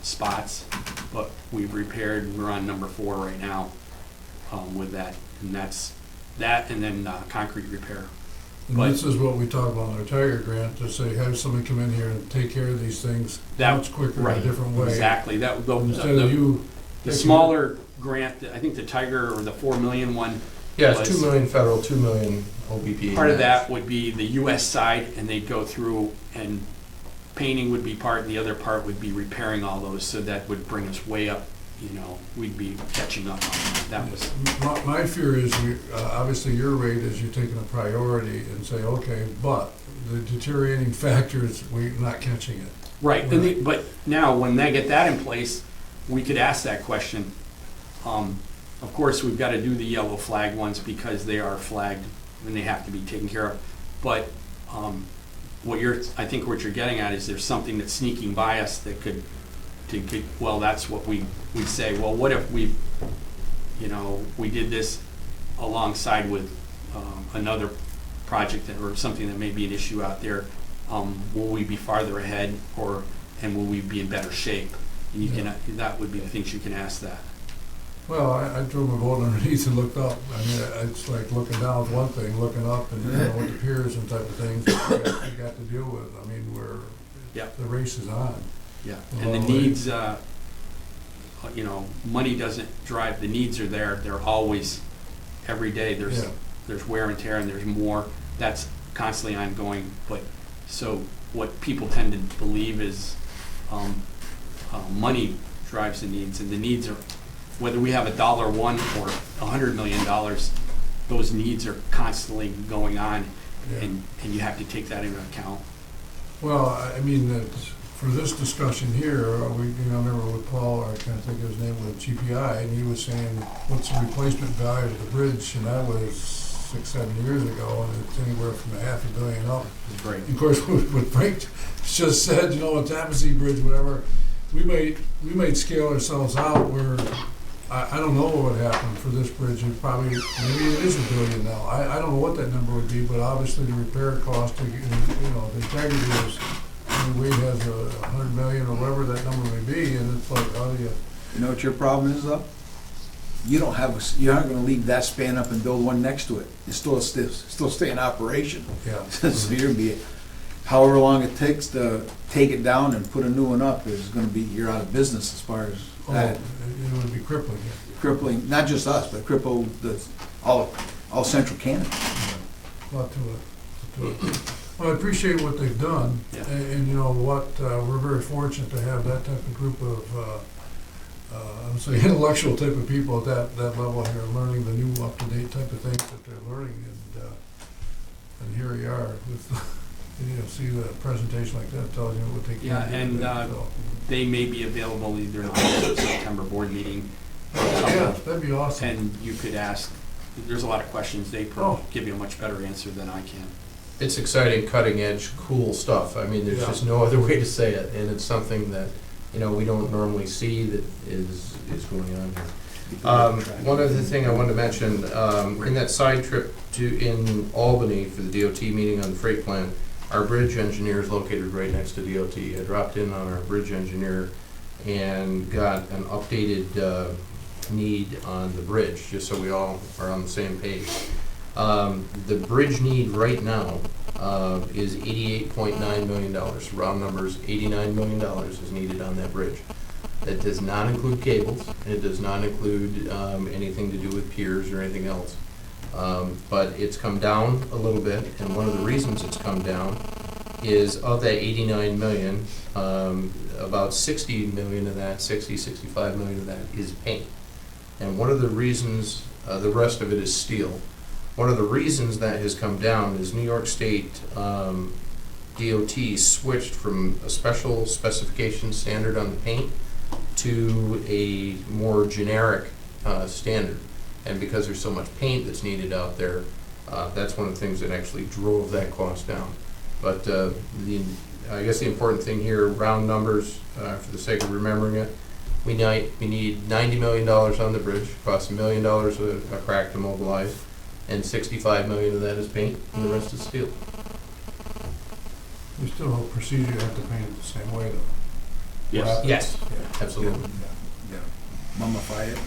spots, but we've repaired, we're on number 4 right now with that. And that's that, and then concrete repair. And this is what we talked about in our Tiger grant, to say, have somebody come in here and take care of these things much quicker in a different way. Exactly. Instead of you... The smaller grant, I think the Tiger or the 4 million one. Yeah, it's 2 million federal, 2 million OBPA. Part of that would be the US side, and they'd go through, and painting would be part, and the other part would be repairing all those, so that would bring us way up, we'd be catching up on that. That was... My fear is, obviously your rate is you're taking a priority and say, okay, but the deteriorating factors, we're not catching it. Right, but now, when they get that in place, we could ask that question. Of course, we've got to do the yellow flag ones because they are flagged and they have to be taken care of. But I think what you're getting at is there's something that's sneaking by us that could, well, that's what we say. Well, what if we did this alongside with another project or something that may be an issue out there? Will we be farther ahead, and will we be in better shape? And that would be the things you can ask that. Well, I drove my boat underneath and looked up. I mean, it's like looking down is one thing, looking up and with the piers and type of things you got to deal with. I mean, the race is on. Yeah, and the needs, money doesn't drive, the needs are there. They're always, every day, there's wear and tear and there's more. That's constantly ongoing. But so what people tend to believe is money drives the needs, and the needs are, whether we have $1 or $100 million, those needs are constantly going on, and you have to take that into account. Well, I mean, for this discussion here, I remember with Paul, I can't think of his name, with GPI, and he was saying, what's the replacement value of the bridge? And that was 6-7 years ago, and it's anywhere from $500 million up. Right. Of course, what Frank just said, a Tappan Bridge, whatever, we might scale ourselves out where I don't know what would happen for this bridge. Maybe it is $1 billion now. I don't know what that number would be, but obviously the repair cost, the integrity is, Wade has $100 million or whatever that number may be, and it's like, how do you? You know what your problem is, though? You're not going to leave that span up and build one next to it. It's still stay in operation. Yeah. So you're gonna be, however long it takes to take it down and put a new one up, is going to be, you're out of business as far as that. It would be crippling. Crippling, not just us, but cripple all central Canada. A lot to it. Well, I appreciate what they've done, Yeah. and you know what, we're very fortunate to have that type of group of, I would say intellectual type of people at that level here, learning the new up-to-date type of things that they're learning, and here we are with, see the presentation like that tells you what they can do. Yeah, and they may be available either in the August or September board meeting. Yeah, that'd be awesome. And you could ask, there's a lot of questions, they give you a much better answer than I can. it's exciting, cutting edge, cool stuff. I mean, there's Yeah. just no other way to say it, and it's something that, you know, we don't normally see that is going on here. One other thing I wanted to mention, in that side trip in Albany for the DOT meeting on the freight plan, our bridge engineer is located right next to DOT. I dropped in on our bridge engineer and got an updated need on the bridge, just so we all are on the same page. The bridge need right now is $88.9 million. Round numbers, $89 million is needed on that bridge. That does not include cables. It does not include anything to do with piers or anything else. But it's come down a little bit, and one of the reasons it's come down is of that 89 million, about 60 million of that, 65 million of that is paint. And one of the reasons, the rest of it is steel. One of the reasons that has come down is New York State DOT switched from a special specification standard on the paint to a more generic standard. And because there's so much paint that's needed out there, that's one of the things that actually drove that cost down. But I guess the important thing here, round numbers, for the sake of remembering it, we need $90 million on the bridge, costs $1 million a crack to mobilize, and 65 million of that is paint, and the rest is steel. We still have a procedure, you have to paint it the same way though. Yes. Yes, Yeah. absolutely. Yeah. Mummify it.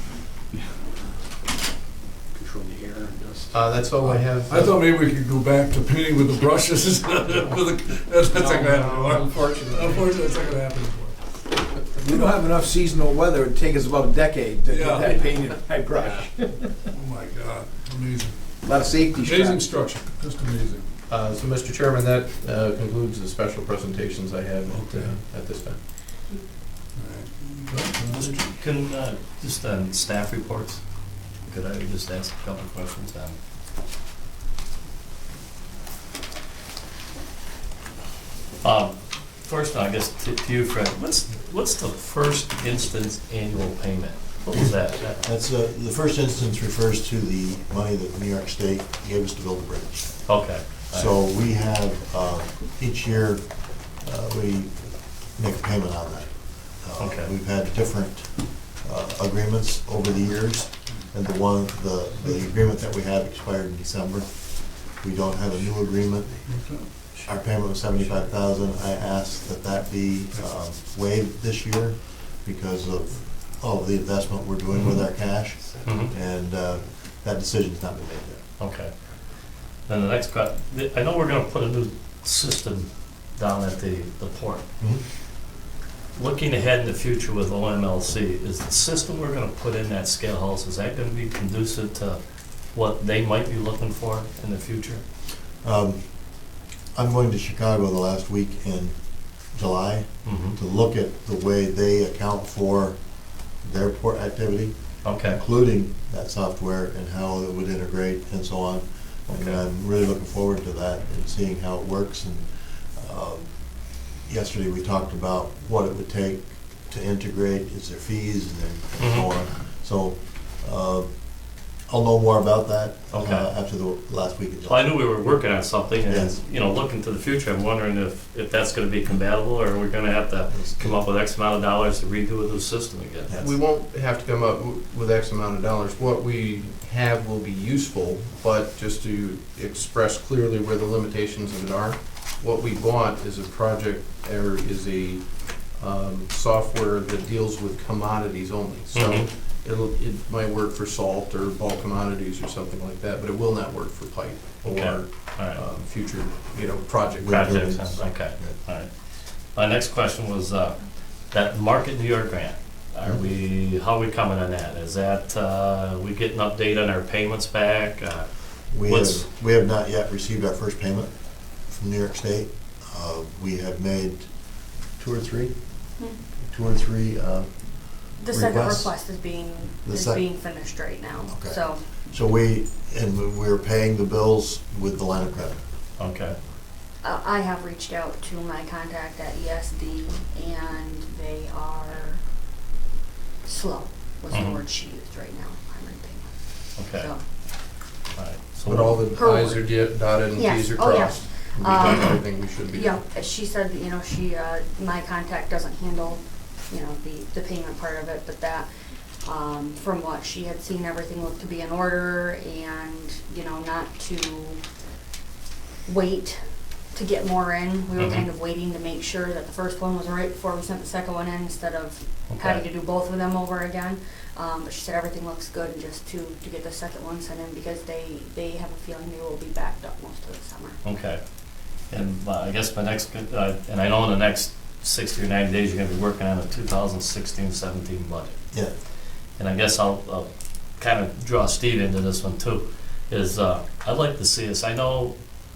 Control the air and dust. That's all I have. I thought maybe we could go back to painting with the brushes. That's not gonna happen anymore. Unfortunately. Unfortunately, it's not gonna happen anymore. We don't have enough seasonal weather, it'd take us about a decade to Yeah. get that painted by brush. Oh my God, amazing. A lot of safety Amazing straps. structure, just amazing. So, Mr. Chairman, that concludes the special presentations I have at this time. All right. Can, just on staff reports, could I just ask a couple of questions on? First, I guess to you, Fred, what's the first instance annual payment? What was that? That's, the first instance refers to the money that New York State gave us to build the bridge. Okay. So we have, each year, we make a payment on that. Okay. We've had different agreements over the years, and the agreement that we had expired in December. We don't have a new agreement. Our payment was $75,000. I asked that be waived this year because of all of the investment we're doing with our cash, Mhm. and that decision's not been made yet. Okay. Then the next question, I know we're gonna put a new system down at the port. Looking ahead in the future with OMLC, is the system we're gonna put in that scale house, is that gonna be conducive to what they might be looking for in the future? I'm going to Chicago the last week in July Mm-hmm. to look at the way they account for their port activity, Okay, including that software and how it would integrate and so on. And Okay. I'm really looking forward to that and seeing how it works. And yesterday we talked about what it would take to integrate, is there fees and so on. So I'll know more about that Okay. after the last week of well, I July. knew we were working on something, and, Yes. you know, looking to the future, I'm wondering if that's gonna be compatible, or we're gonna have to come up with X amount of dollars to redo a new system again. Yes. We won't have to come up with X amount of dollars. What we have will be useful, but just to express clearly where the limitations of it are, what we bought is a project, or is a software that deals with commodities only. So Mhm. it might work for salt or bulk commodities or something like that, but it will not work for pipe Okay. or All right. future, project. Projects, okay, all right. My next question was, that Market New York grant, how are we coming on that? Is that, we get an update on our payments back? We What's- have not yet received our first payment from New York State. We have made two or three. The second requests? request is being, The sec- finished right now, Okay. so. So we're paying the bills with the line of credit. Okay, I have reached out to my contact at ESD, and they are slow, was the Mhm. word she used right now, primary payment. okay, So, all right. But all the Her i's are word. dotted and Yes. t's are Oh, yeah. crossed. We've done everything we should be doing. Yeah, she said that, you know, my contact doesn't handle, you know, the payment part of it, but that, from what she had seen, everything looked to be in order and, you know, not to wait to get more in. We were kind of waiting to make sure that the first one was right before we sent the second one in instead of having to do both of them over again. But she said everything looks good and just to get the second one sent in because they have a feeling they will be backed up most of the summer. Okay. And I guess my next, and I know in the next 60 or 90 days, you're gonna be working on a 2016-17 budget. Yeah. And I guess I'll kind of draw Steve into this one too, is I'd like to see us, I know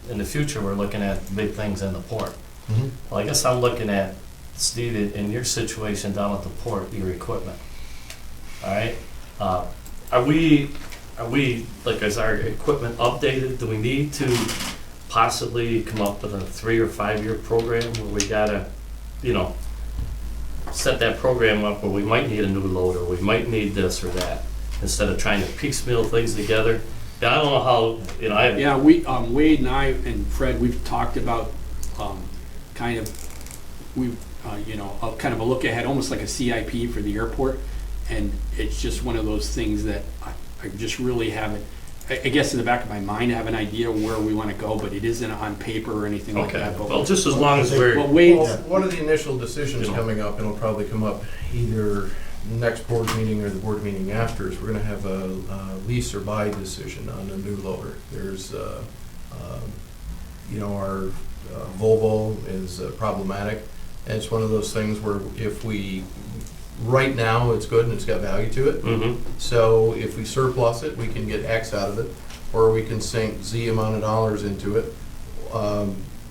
in the future, we're looking at big things in the port. Well, I guess I'm looking at, Steve, in your situation down at the port, your equipment. All right? Are we, like, is our equipment updated? Do we need to possibly come up with a 3 or 5 year program where we gotta, you know, set that program up where we might need a new loader, we might need this or that, instead of trying to piecemeal things together? Yeah, I don't know how, you know, Yeah, we, Wade and I and Fred, we've talked about, kind of, you know, kind of a look ahead, almost like a CIP for the airport. And it's just one of those things that I just really haven't, I guess in the back of my mind, I have an idea where we want to go, but it isn't on paper or anything like okay, that. But well, just as long as we're, But Wade, Well, one of the initial decisions You know. coming up, and it'll probably come up either next board meeting or the board meeting after, is we're gonna have a lease or buy decision on a new loader. There's, you know, our Volvo is problematic, and it's one of those things where if we, right now, it's good and it's got value to it. So if we surplus it, we can get X out of it, or we can sink Z amount of dollars into it,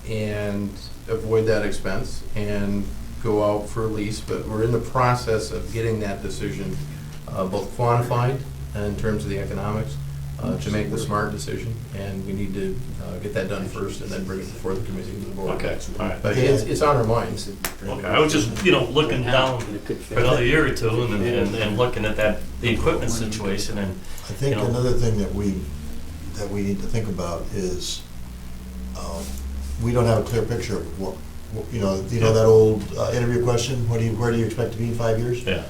and avoid that expense and go out for a lease. But we're in the process of getting that decision both quantified in terms of the economics to make the smart decision, and we need to get that done first and then bring it before the committee and the board. okay, all right. But it's on our minds. Okay, I was just, you know, looking down for another year or two and looking at the equipment situation and, I think You know. another thing that we need to think about is, we don't have a clear picture of what, you know that old interview question, where do you expect to be in 5 years? yeah,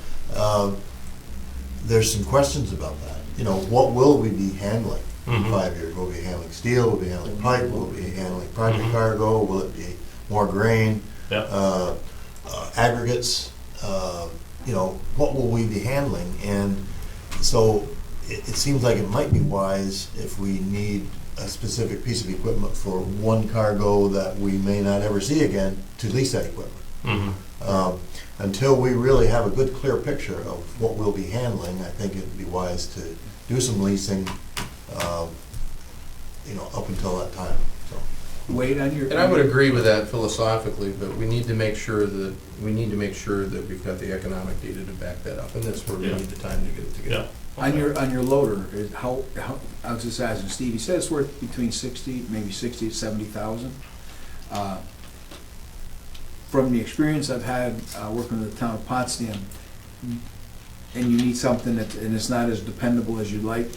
There's some questions about that. You know, what will we be handling in Mhm. 5 years? Will we be handling steel, will we be handling pipe, will we be handling project cargo, will it be more grain? yeah, Aggregates, you know, what will we be handling? And so it seems like it might be wise if we need a specific piece of equipment for one cargo that we may not ever see again, to lease that equipment. Until we really have a good, clear picture of what we'll be handling, I think it'd be wise to do some leasing, you know, up until that time, so. Wait on your. And I would agree with that philosophically, but we need to make sure that we've got the economic data to back that up, and that's where we Yeah. need the time to get it together. yeah. On your loader, how, I was just asking Steve, he said it's worth between 60, maybe 60 to 70,000. From the experience I've had working with the town of Potsdam, and you need something and it's not as dependable as you'd like,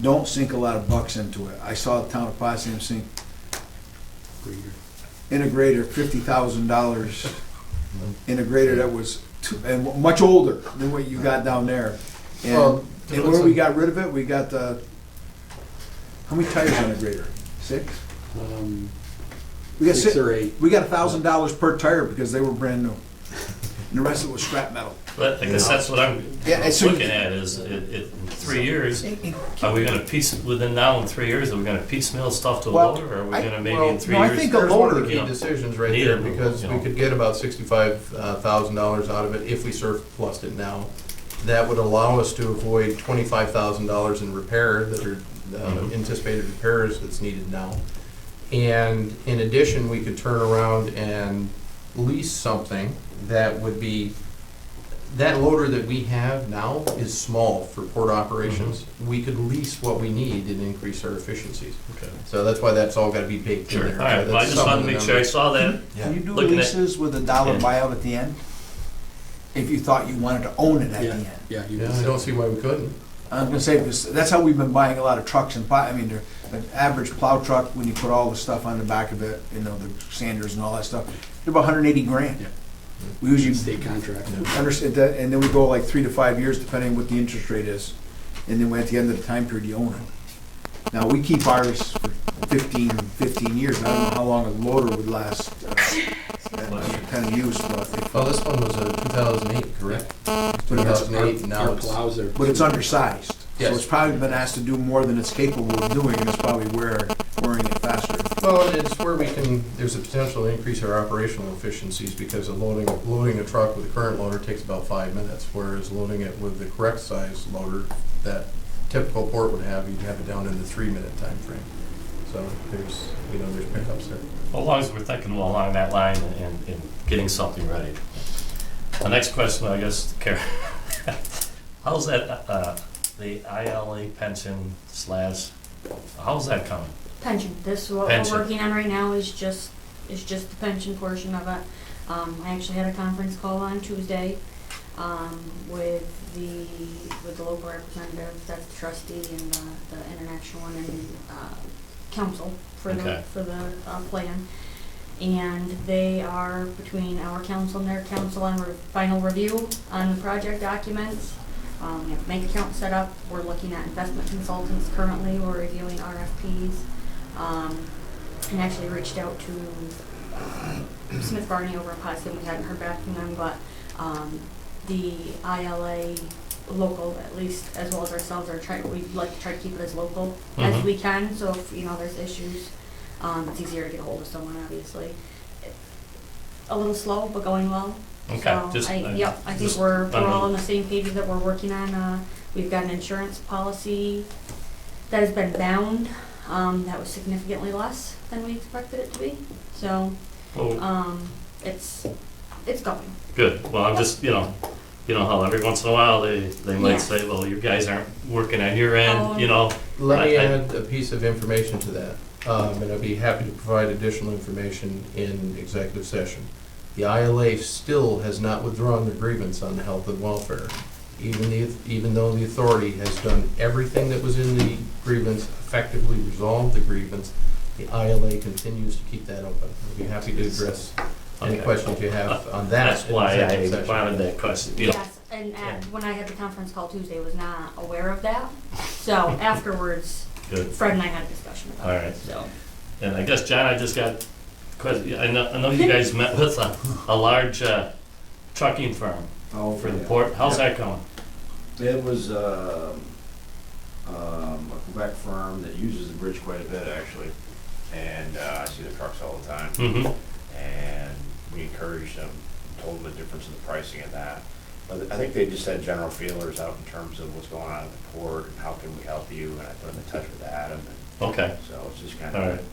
don't sink a lot of bucks into it. I saw the town of Potsdam sink integrator, $50,000 integrator that was and much older than what you got down there. And, Well, and when we got rid of it, we got the, how many tires on a grader? 6? We got 6 or 8. We got $1,000 per tire because they were brand new. And the rest of it was scrap metal. But I guess that's what I'm Yeah, so- looking at is, in 3 years, are we gonna within now in 3 years, are we gonna piecemeal stuff to a Well, loader, or are we I- gonna maybe well, in 3 no, I years? think a There's one of the loader, key you know, decisions right need there, it, because you we know. could get about $65,000 out of it if we surplused it now. That would allow us to avoid $25,000 in repair that are anticipated repairs that's needed now. And in addition, we could turn around and lease something that would be, that loader that we have now is small for port operations. We could lease what we need and increase our efficiencies. Okay. So that's why that's all gotta be baked in Sure, there. all right, So well, I that's just some wanted of to the make sure I numbers. saw that. Can you do Looking at- leases with a dollar Yeah. buyout at the end? If you thought you wanted to own it at the Yeah, end? yeah. You Yeah, can I say- don't see why we couldn't. I was gonna say, because that's how we've been buying a lot of trucks and I mean, the average plow truck, when you put all the stuff on the back of it, you know, the sanders and all that stuff, they're about 180 grand. Yeah. We usually State contract. understand that, and then we go like 3 to 5 years, depending on what the interest rate is. And then at the end of the time period, you own it. Now, we keep ours for 15 years. I don't know how long a loader would last, that kind of use, but Well, this one was a 2008, correct? 2008, now Our it's, plows are. but it's undersized. So Yes. it's probably been asked to do more than it's capable of doing, and it's probably wearing it faster. well, it's where we can, there's a potential to increase our operational efficiencies because of loading a truck with a current loader takes about 5 minutes, whereas loading it with the correct size loader that typical port would have, you'd have it down in the 3-minute time frame. So there's, there's pickups there. Well, as long as we're thinking along that line and getting something ready. The next question, I guess, Karen, how's that, the ILA pension / how's that coming? Pension, this, what Pension. we're working on right now is just the pension portion of it. I actually had a conference call on Tuesday, with the local representative, that's the trustee, and the international one, and, council for the, Okay. plan. And they are, between our council and their council, on final review on the project documents. We have a bank account set up, we're looking at investment consultants currently, we're reviewing RFPs. And actually reached out to Smith Barney over in Potsdam, we hadn't heard back from them, but the ILA local, at least, as well as ourselves, we'd like to try to keep it as local as Mhm. we can, so if, there's issues, it's easier to get a hold of someone, obviously. A little slow, but going well. Okay, So just, I think just we're all wondering. on the same page that we're working on. We've got an insurance policy that has been bound, that was significantly less than we expected it to be. So, Well, it's going. good. Well, I'm just, how every once in a while they might Yeah. say, well, you guys aren't working on your end, Let me I- add a piece of information to that, and I'd be happy to provide additional information in executive session. The ILA still has not withdrawn their grievance on the health and welfare, even though the authority has done everything that was in the grievance, effectively resolved the grievance. The ILA continues to keep that open. I'd be happy to address any Okay. questions you have on that. That's in why executive I session. wanted that question. Yes, and when I had the conference call Tuesday, was not aware of that. So afterwards, Good. Fred and I had a discussion about All it, right. so. And I guess, John, I just got a question. I know you guys met with a large trucking firm Oh, for the yeah. port. How's that going? It was a Quebec firm that uses the bridge quite a bit, actually. And I see the trucks all the time. Mm-hmm. And we encouraged them, told them the difference in the pricing of that. But I think they just had general feelers out in terms of what's going on at the port and how can we help you. And I put them in touch with Adam. And Okay. so it's just kind All of, right.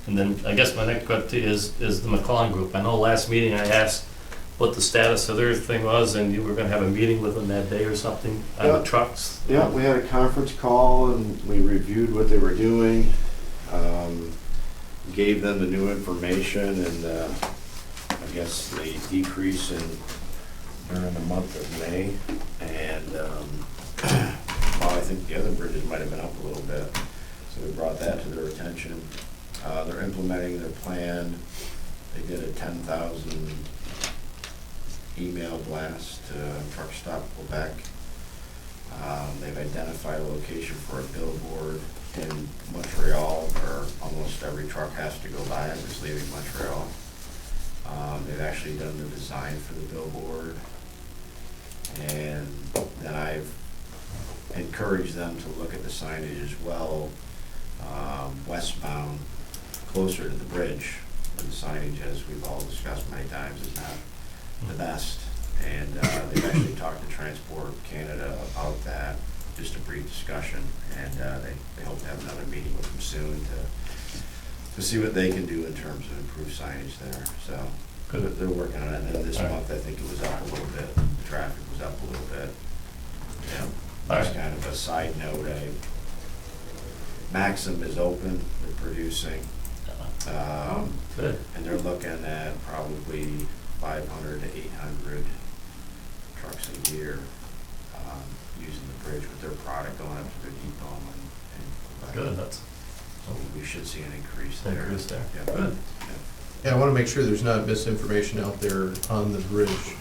And then I guess my next question is the McClellan Group. I know last meeting I asked what the status of their thing was, and you were gonna have a meeting with them that day or something on the Yeah. trucks. Yeah, we had a conference call and we reviewed what they were doing, gave them the new information, and I guess they decrease during the month of May. And well, I think the other bridges might have been up a little bit, so we brought that to their attention. They're implementing their plan. They did a 10,000 email blast to Truck Stop Quebec. They've identified a location for a billboard in Montreal where almost every truck has to go by as it's leaving Montreal. They've actually done the design for the billboard. And then I've encouraged them to look at the signage as well, westbound, closer to the bridge. The signage, as we've all discussed many times, is not the best. And they've actually talked to Transport Canada about that, just a brief discussion. And they hope to have another meeting with them soon to see what they can do in terms of improved signage there. So they're working on it. And then this month, I think it was up a little bit. The traffic was up a little bit. Yeah. That's kind of a side note. Maxim is open. They're producing. Good. And they're looking at probably 500 to 800 trucks a year, using the bridge with their product going up to their depot and Good, that's, so we should see an increase there. increase there. Yeah. Good. Yeah, I want to make sure there's not misinformation out there on the bridge.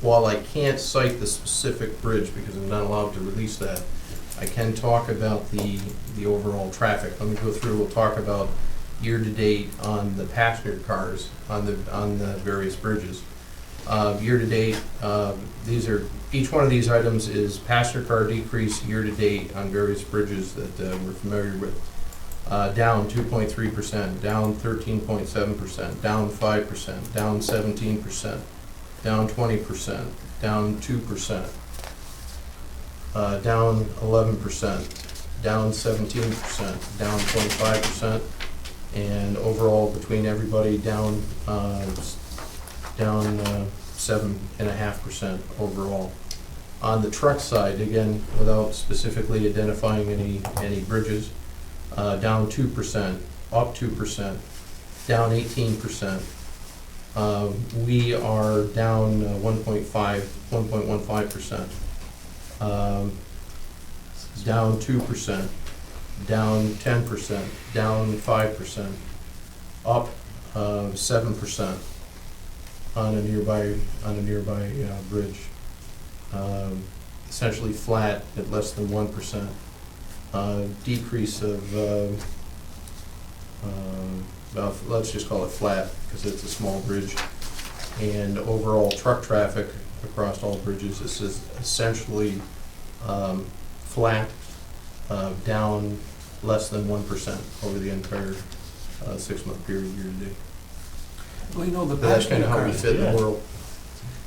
While I can't cite the specific bridge because I'm not allowed to release that, I can talk about the overall traffic. Let me go through, we'll talk about year-to-date on the passenger cars on the various bridges. Year-to-date, each one of these items is passenger car decrease year-to-date on various bridges that we're familiar with. Down 2.3%, down 13.7%, down 5%, down 17%, down 20%, down 2%, down 11%, down 17%, down 25%, and overall between everybody down 7.5% overall. On the truck side, again, without specifically identifying any bridges, down 2%, up 2%, down 18%. We are down 1.15%, down 2%, down 10%, down 5%, up 7% on a nearby bridge. Essentially flat at less than 1%. Decrease of let's just call it flat because it's a small bridge. And overall truck traffic across all bridges is essentially flat, down less than 1% over the entire 6-month period year to date. Well, you know, the That's kind passenger of how we car, fit in the world.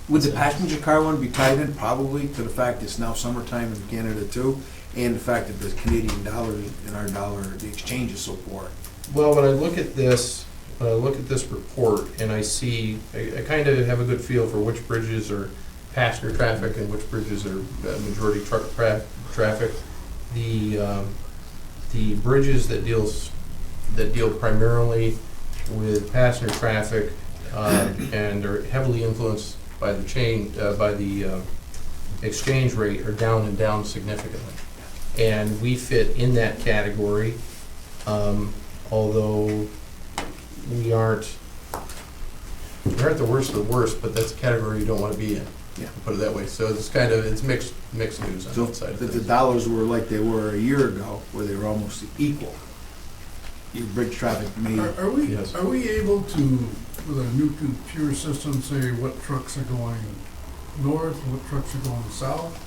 would the passenger car one be tied in probably to the fact it's now summertime in Canada too, and the fact that the Canadian dollar and our dollar, the exchange is so poor? Well, when I look at this report and I see, I kind of have a good feel for which bridges are passenger traffic and which bridges are majority truck traffic. The bridges that deal primarily with passenger traffic and are heavily influenced by the exchange rate are down and down significantly. And we fit in that category, although we aren't the worst of the worst, but that's a category you don't want to be in. Yeah. Put it that way. So it's mixed news on So that side of that the things. dollars were like they were a year ago, where they were almost equal. Your bridge traffic may, Are we, Yes. are we able to, with a new computer system, say what trucks are going north, what trucks are going south?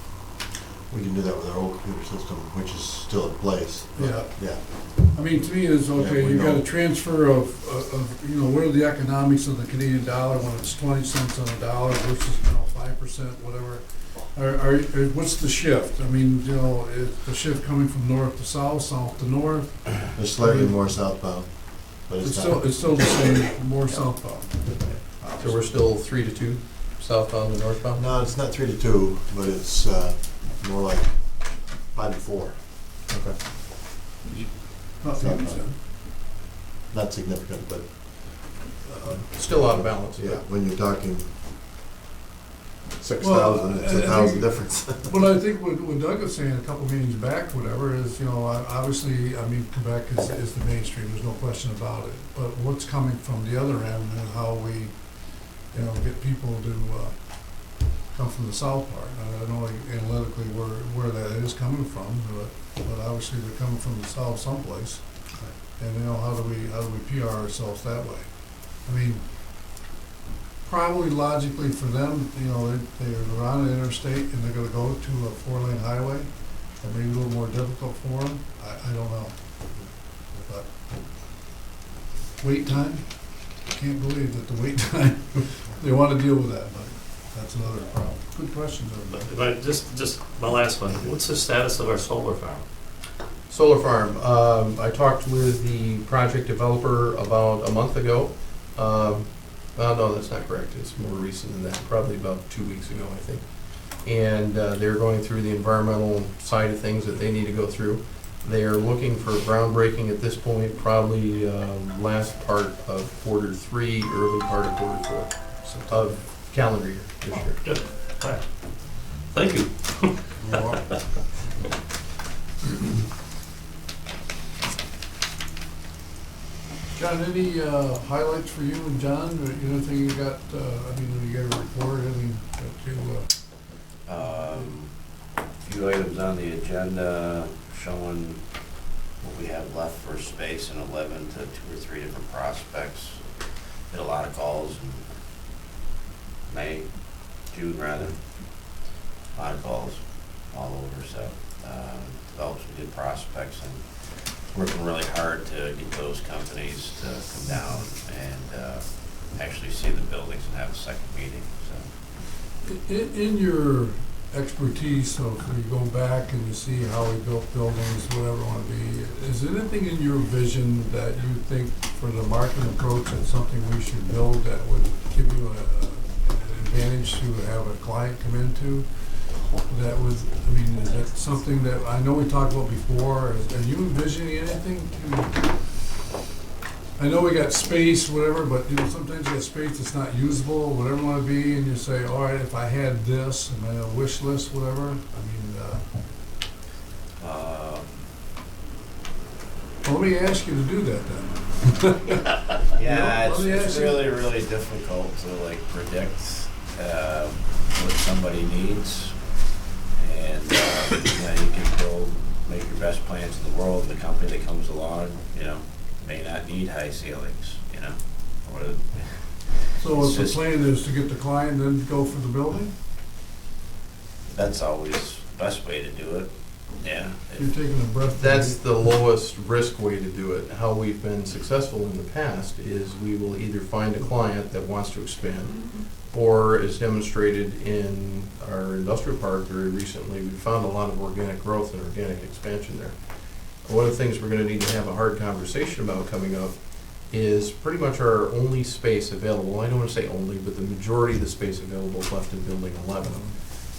We can do that with our old computer system, which is still in place. but, Yeah. Yeah. I mean, to me, it's okay, Yeah, we you got know. a transfer of, what are the economics of the Canadian dollar when it's 20 cents on a dollar versus, 5%, whatever? What's the shift? I mean, is the shift coming from north to south, south to north? There's slightly more southbound, but it's not. It's still the same, more southbound. So we're still 3-2 southbound and northbound? No, it's not 3-2, but it's more like 5-4. Okay. Not 3%. Not significant, but Still out of balance. yeah, when you're talking 6,000, it's I 1,000 think- difference. Well, I think what Doug was saying a couple meetings back, whatever, is, obviously, Quebec is the mainstream, there's no question about it. But what's coming from the other end and how we, get people to come from the south part. I don't know analytically where that is coming from, but obviously they're coming from the south someplace. And, how do we PR ourselves that way? I mean, probably logically for them, they're on an interstate and they're gonna go to a 4-lane highway, or maybe a little more difficult for them, I don't know. But wait time, can't believe that the wait time, they wanna deal with that, but that's another problem. Good question, though. But just my last one, what's the status of our solar farm? Solar farm, I talked with the project developer about a month ago. No, that's not correct, it's more recent than that, probably about 2 weeks ago, I think. And they're going through the environmental side of things that they need to go through. They are looking for groundbreaking at this point, probably last part of Q3, early part of Q4 of calendar year this year. Good. All right. Thank you. John, any highlights for you and John? Anything you got, you got a report, anything that you, Few items on the agenda showing what we have left for space in 11 to 2 or 3 different prospects. Did a lot of calls in June rather. A lot of calls all over, so developed some good prospects and working really hard to get those companies to come down and actually see the buildings and have a second meeting, so. in your expertise, so if we go back and you see how we built buildings, whatever it want to be, is there anything in your vision that you think for the marketing approach that's something we should build that would give you an advantage to have a client come into? That was, is that something that, I know we talked about before, are you envisioning anything to, I know we got space, whatever, but sometimes you got space that's not usable, whatever it want to be, and you say, all right, if I had this, and then a wish list, whatever, well, let me ask you to do that then. Yeah, Let me it's ask you- really, really difficult to like predict what somebody needs. And you can make your best plans in the world, and the company that comes along, may not need high ceilings, Or So It's if the just- plan is to get the client, then go for the building? that's always the best way to do it, yeah. You're taking a breath. That's the lowest risk way to do it. How we've been successful in the past is we will either find a client that wants to expand, or as demonstrated in our industrial park very recently, we found a lot of organic growth and organic expansion there. One of the things we're gonna need to have a hard conversation about coming up is pretty much our only space available. I don't wanna say only, but the majority of the space available is left in building 11.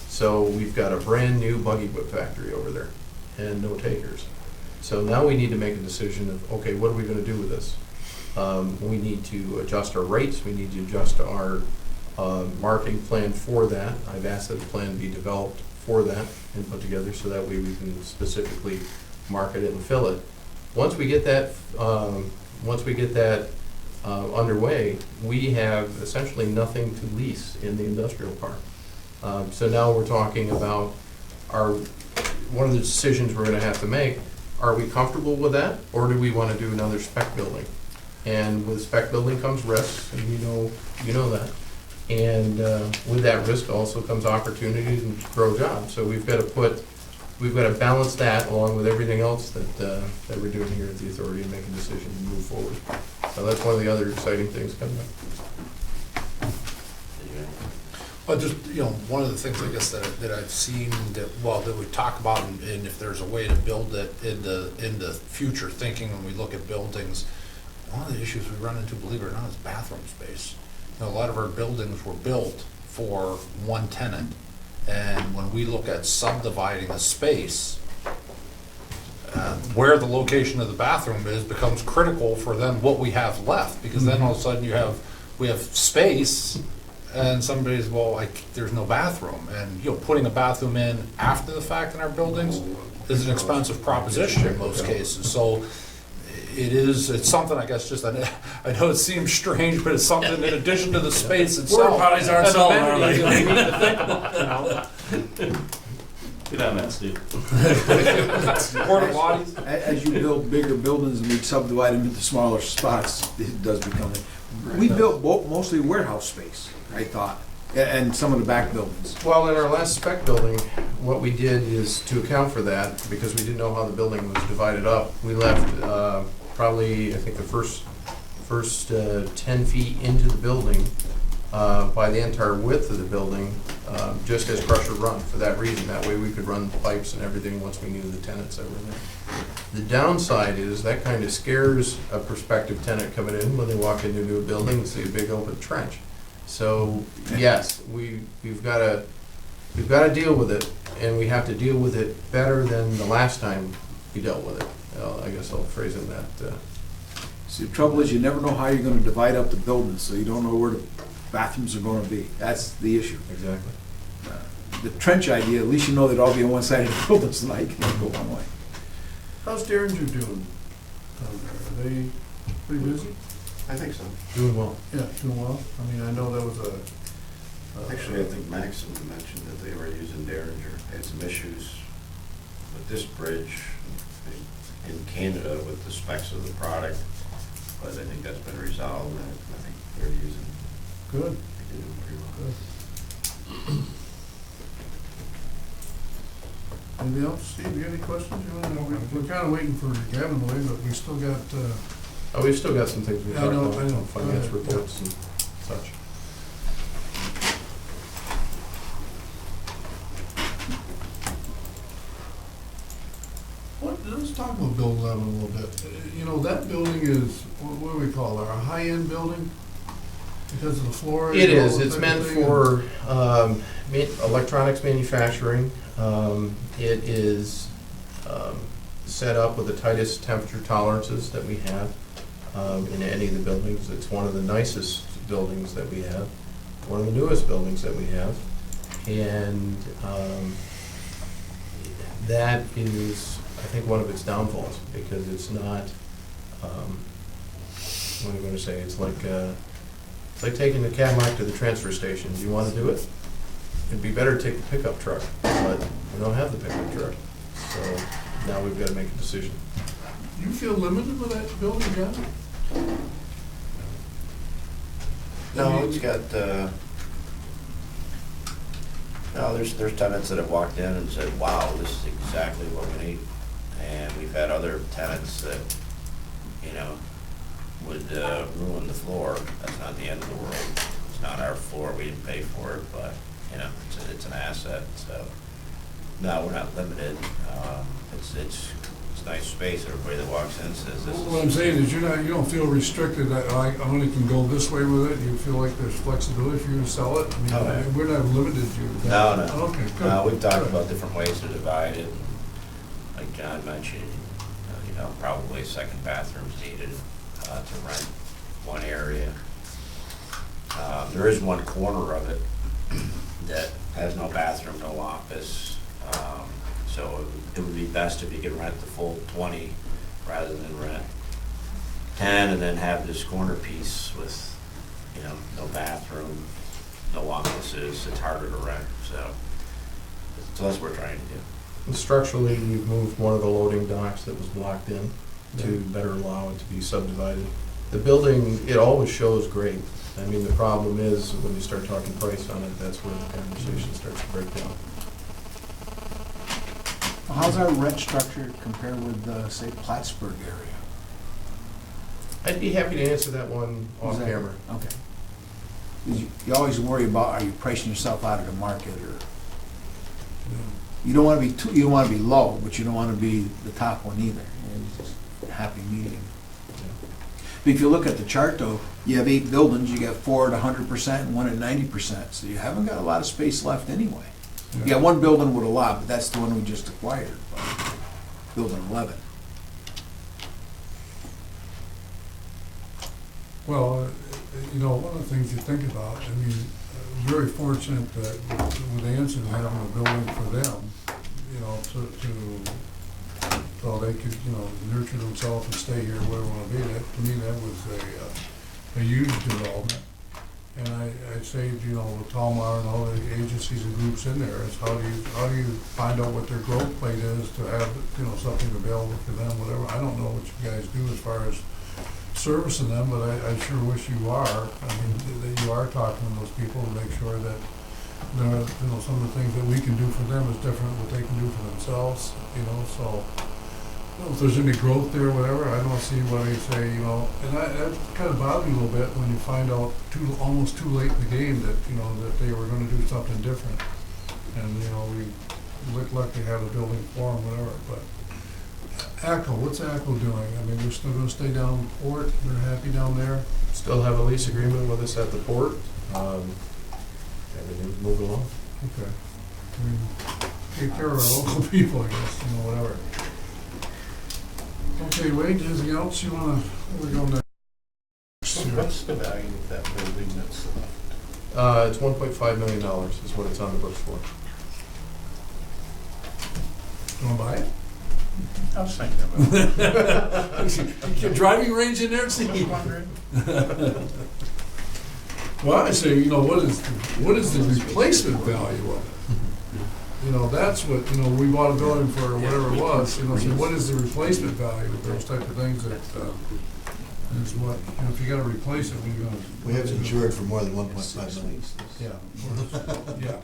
So we've got a brand new buggy whip factory over there and no takers. So now we need to make a decision of, okay, what are we gonna do with this? We need to adjust our rates, we need to adjust our marketing plan for that. I've asked that the plan be developed for that and put together so that way we can specifically market it and fill it. Once we get that, underway, we have essentially nothing to lease in the industrial park. So now we're talking about one of the decisions we're gonna have to make, are we comfortable with that, or do we wanna do another spec building? And with spec building comes risks, and you know that. And with that risk also comes opportunity to grow jobs. So we've got to balance that along with everything else that we're doing here at the authority and make a decision to move forward. So that's one of the other exciting things coming up. Well, just, one of the things, I guess, that I've seen that we talk about, and if there's a way to build it into future thinking when we look at buildings, one of the issues we run into, believe it or not, is bathroom space. A lot of our buildings were built for one tenant, and when we look at subdividing a space, where the location of the bathroom is becomes critical for then what we have left, because then all of a sudden we have space, and somebody's, there's no bathroom, and putting a bathroom in after the fact in our buildings is an expensive proposition in most cases. So it's something, I guess, just, I know it seems strange, but it's something in addition to the space itself. Porta potties aren't and selling, are amenities they? that we need to think about, Get on that, Steve. Porta potties. As you build bigger buildings and we subdivide them into smaller spots, it does become, we built mostly warehouse space, I thought, and some of the back buildings. Well, in our last spec building, what we did is to account for that, because we didn't know how the building was divided up, we left probably, I think, the first 10 feet into the building, by the entire width of the building, just as crusher run, for that reason. That way we could run pipes and everything once we knew the tenants that were there. The downside is that kind of scares a prospective tenant coming in when they walk into a new building and see a big open trench. So, yes, we've got to deal with it, and we have to deal with it better than the last time we dealt with it. I guess I'll phrase it that. See, the trouble is, you never know how you're gonna divide up the buildings, so you don't know where the bathrooms are gonna be. That's the issue. Exactly. the trench idea, at least you know they'd all be on one side of the building, so now you can go one way. How's Derringer doing down there? Are they pretty busy? I think so. Doing well. Yeah, doing well. I mean, I know that was a. Actually, I think Maxim mentioned that they were using Derringer. They had some issues with this bridge in Canada with the specs of the product, but I think that's been resolved, and I think they're using, Good. they're doing pretty well. Good. Anything else? Steve, you got any questions? We're kind of waiting for Gavin to leave, but we still got, Oh, we've still got some things we Yeah, I talked know, about, I know. finance Go ahead. reports and such. let's talk about Bill 11 a little bit. You know, that building is, what do we call it, a high-end building? Because of the floor? It is, all it's that meant type of for electronics manufacturing. It is set up with the tightest temperature tolerances that we have in any of the buildings. It's one of the nicest buildings that we have, one of the newest buildings that we have. And that is, I think, one of its downfalls, because it's not, what am I going to say, it's like taking the Cadillac to the transfer station. Do you want to do it? It'd be better to take the pickup truck, but we don't have the pickup truck. So now we've got to make a decision. You feel limited with that building, Gavin? No, it's got, no, there's tenants that have walked in and said, wow, this is exactly what we need. And we've had other tenants that, you know, would ruin the floor. That's not the end of the world. It's not our floor, we didn't pay for it, but, you know, it's an asset, so. No, we're not limited. It's nice space. Everybody that walks in says this is. What I'm saying is you don't feel restricted that I only can go this way with it? You feel like there's flexibility for you to sell it? I mean, Oh, yeah. we're not limited to you. No. Okay, good. No, we've talked Good. about different ways to divide it. Like John mentioned, you know, probably a second bathroom's needed to rent one area. There is one corner of it that has no bathroom, no office. So it would be best if you could rent the full 20 rather than rent 10 and then have this corner piece with, you know, no bathroom, no offices. It's harder to rent, so that's what we're trying to do. And structurally, we've moved one of the loading docks that was blocked in to better allow it to be subdivided. The building, it always shows great. I mean, the problem is when you start talking price on it, that's where the conversation starts to break down. How's our rent structure compared with, say, Plattsburgh area? I'd be happy to answer that one off Is that- camera. Okay. 'Cause you always worry about, are you pricing yourself out of the market, or you don't want to be you don't want to be low, but you don't want to be the top one either. You know, it's just a happy medium. But if you look at the chart, though, you have 8 buildings. You got 4 at 100% and 1 at 90%. So you haven't got a lot of space left anyway. You got one building with a lot, but that's the one we just acquired, building 11. Well, you know, one of the things you think about, I mean, very fortunate that with Anson having a building for them, you know, so they could, you know, nurture themselves and stay here where they want to be. That, to me, that was a huge development. And I say, you know, with Talmar and all the agencies and groups in there, is how do you find out what their growth plate is to have, you know, something available for them, whatever. I don't know what you guys do as far as servicing them, but I sure wish you are. I mean, that you are talking to those people to make sure that, you know, some of the things that we can do for them is different than what they can do for themselves, you know, so. You know, if there's any growth there, whatever, I don't see why they say, you know, and that kind of bothers me a little bit when you find out almost too late in the game that, you know, that they were gonna do something different. And, you know, we luckily have a building for them, whatever, but ACO, what's ACO doing? I mean, they're still gonna stay down in Port, they're happy down there? Still have a lease agreement with us at the port. Everything's moving along. Okay. I mean, take care of our local people, I guess, you know, whatever. Okay, Wade, anything else you wanna, we're going next here? What's the value of that building that's left? It's $1.5 million is what it's on the books for. Wanna buy it? I was thinking about it. Your driving range in there, Steve? Well, I say, what is the replacement value of it? That's what, we bought a building for whatever it was, so what is the replacement value of those type of things that, is what, if you gotta replace it, we're gonna. We have it insured for more than 1.5 million. Yeah. Yeah.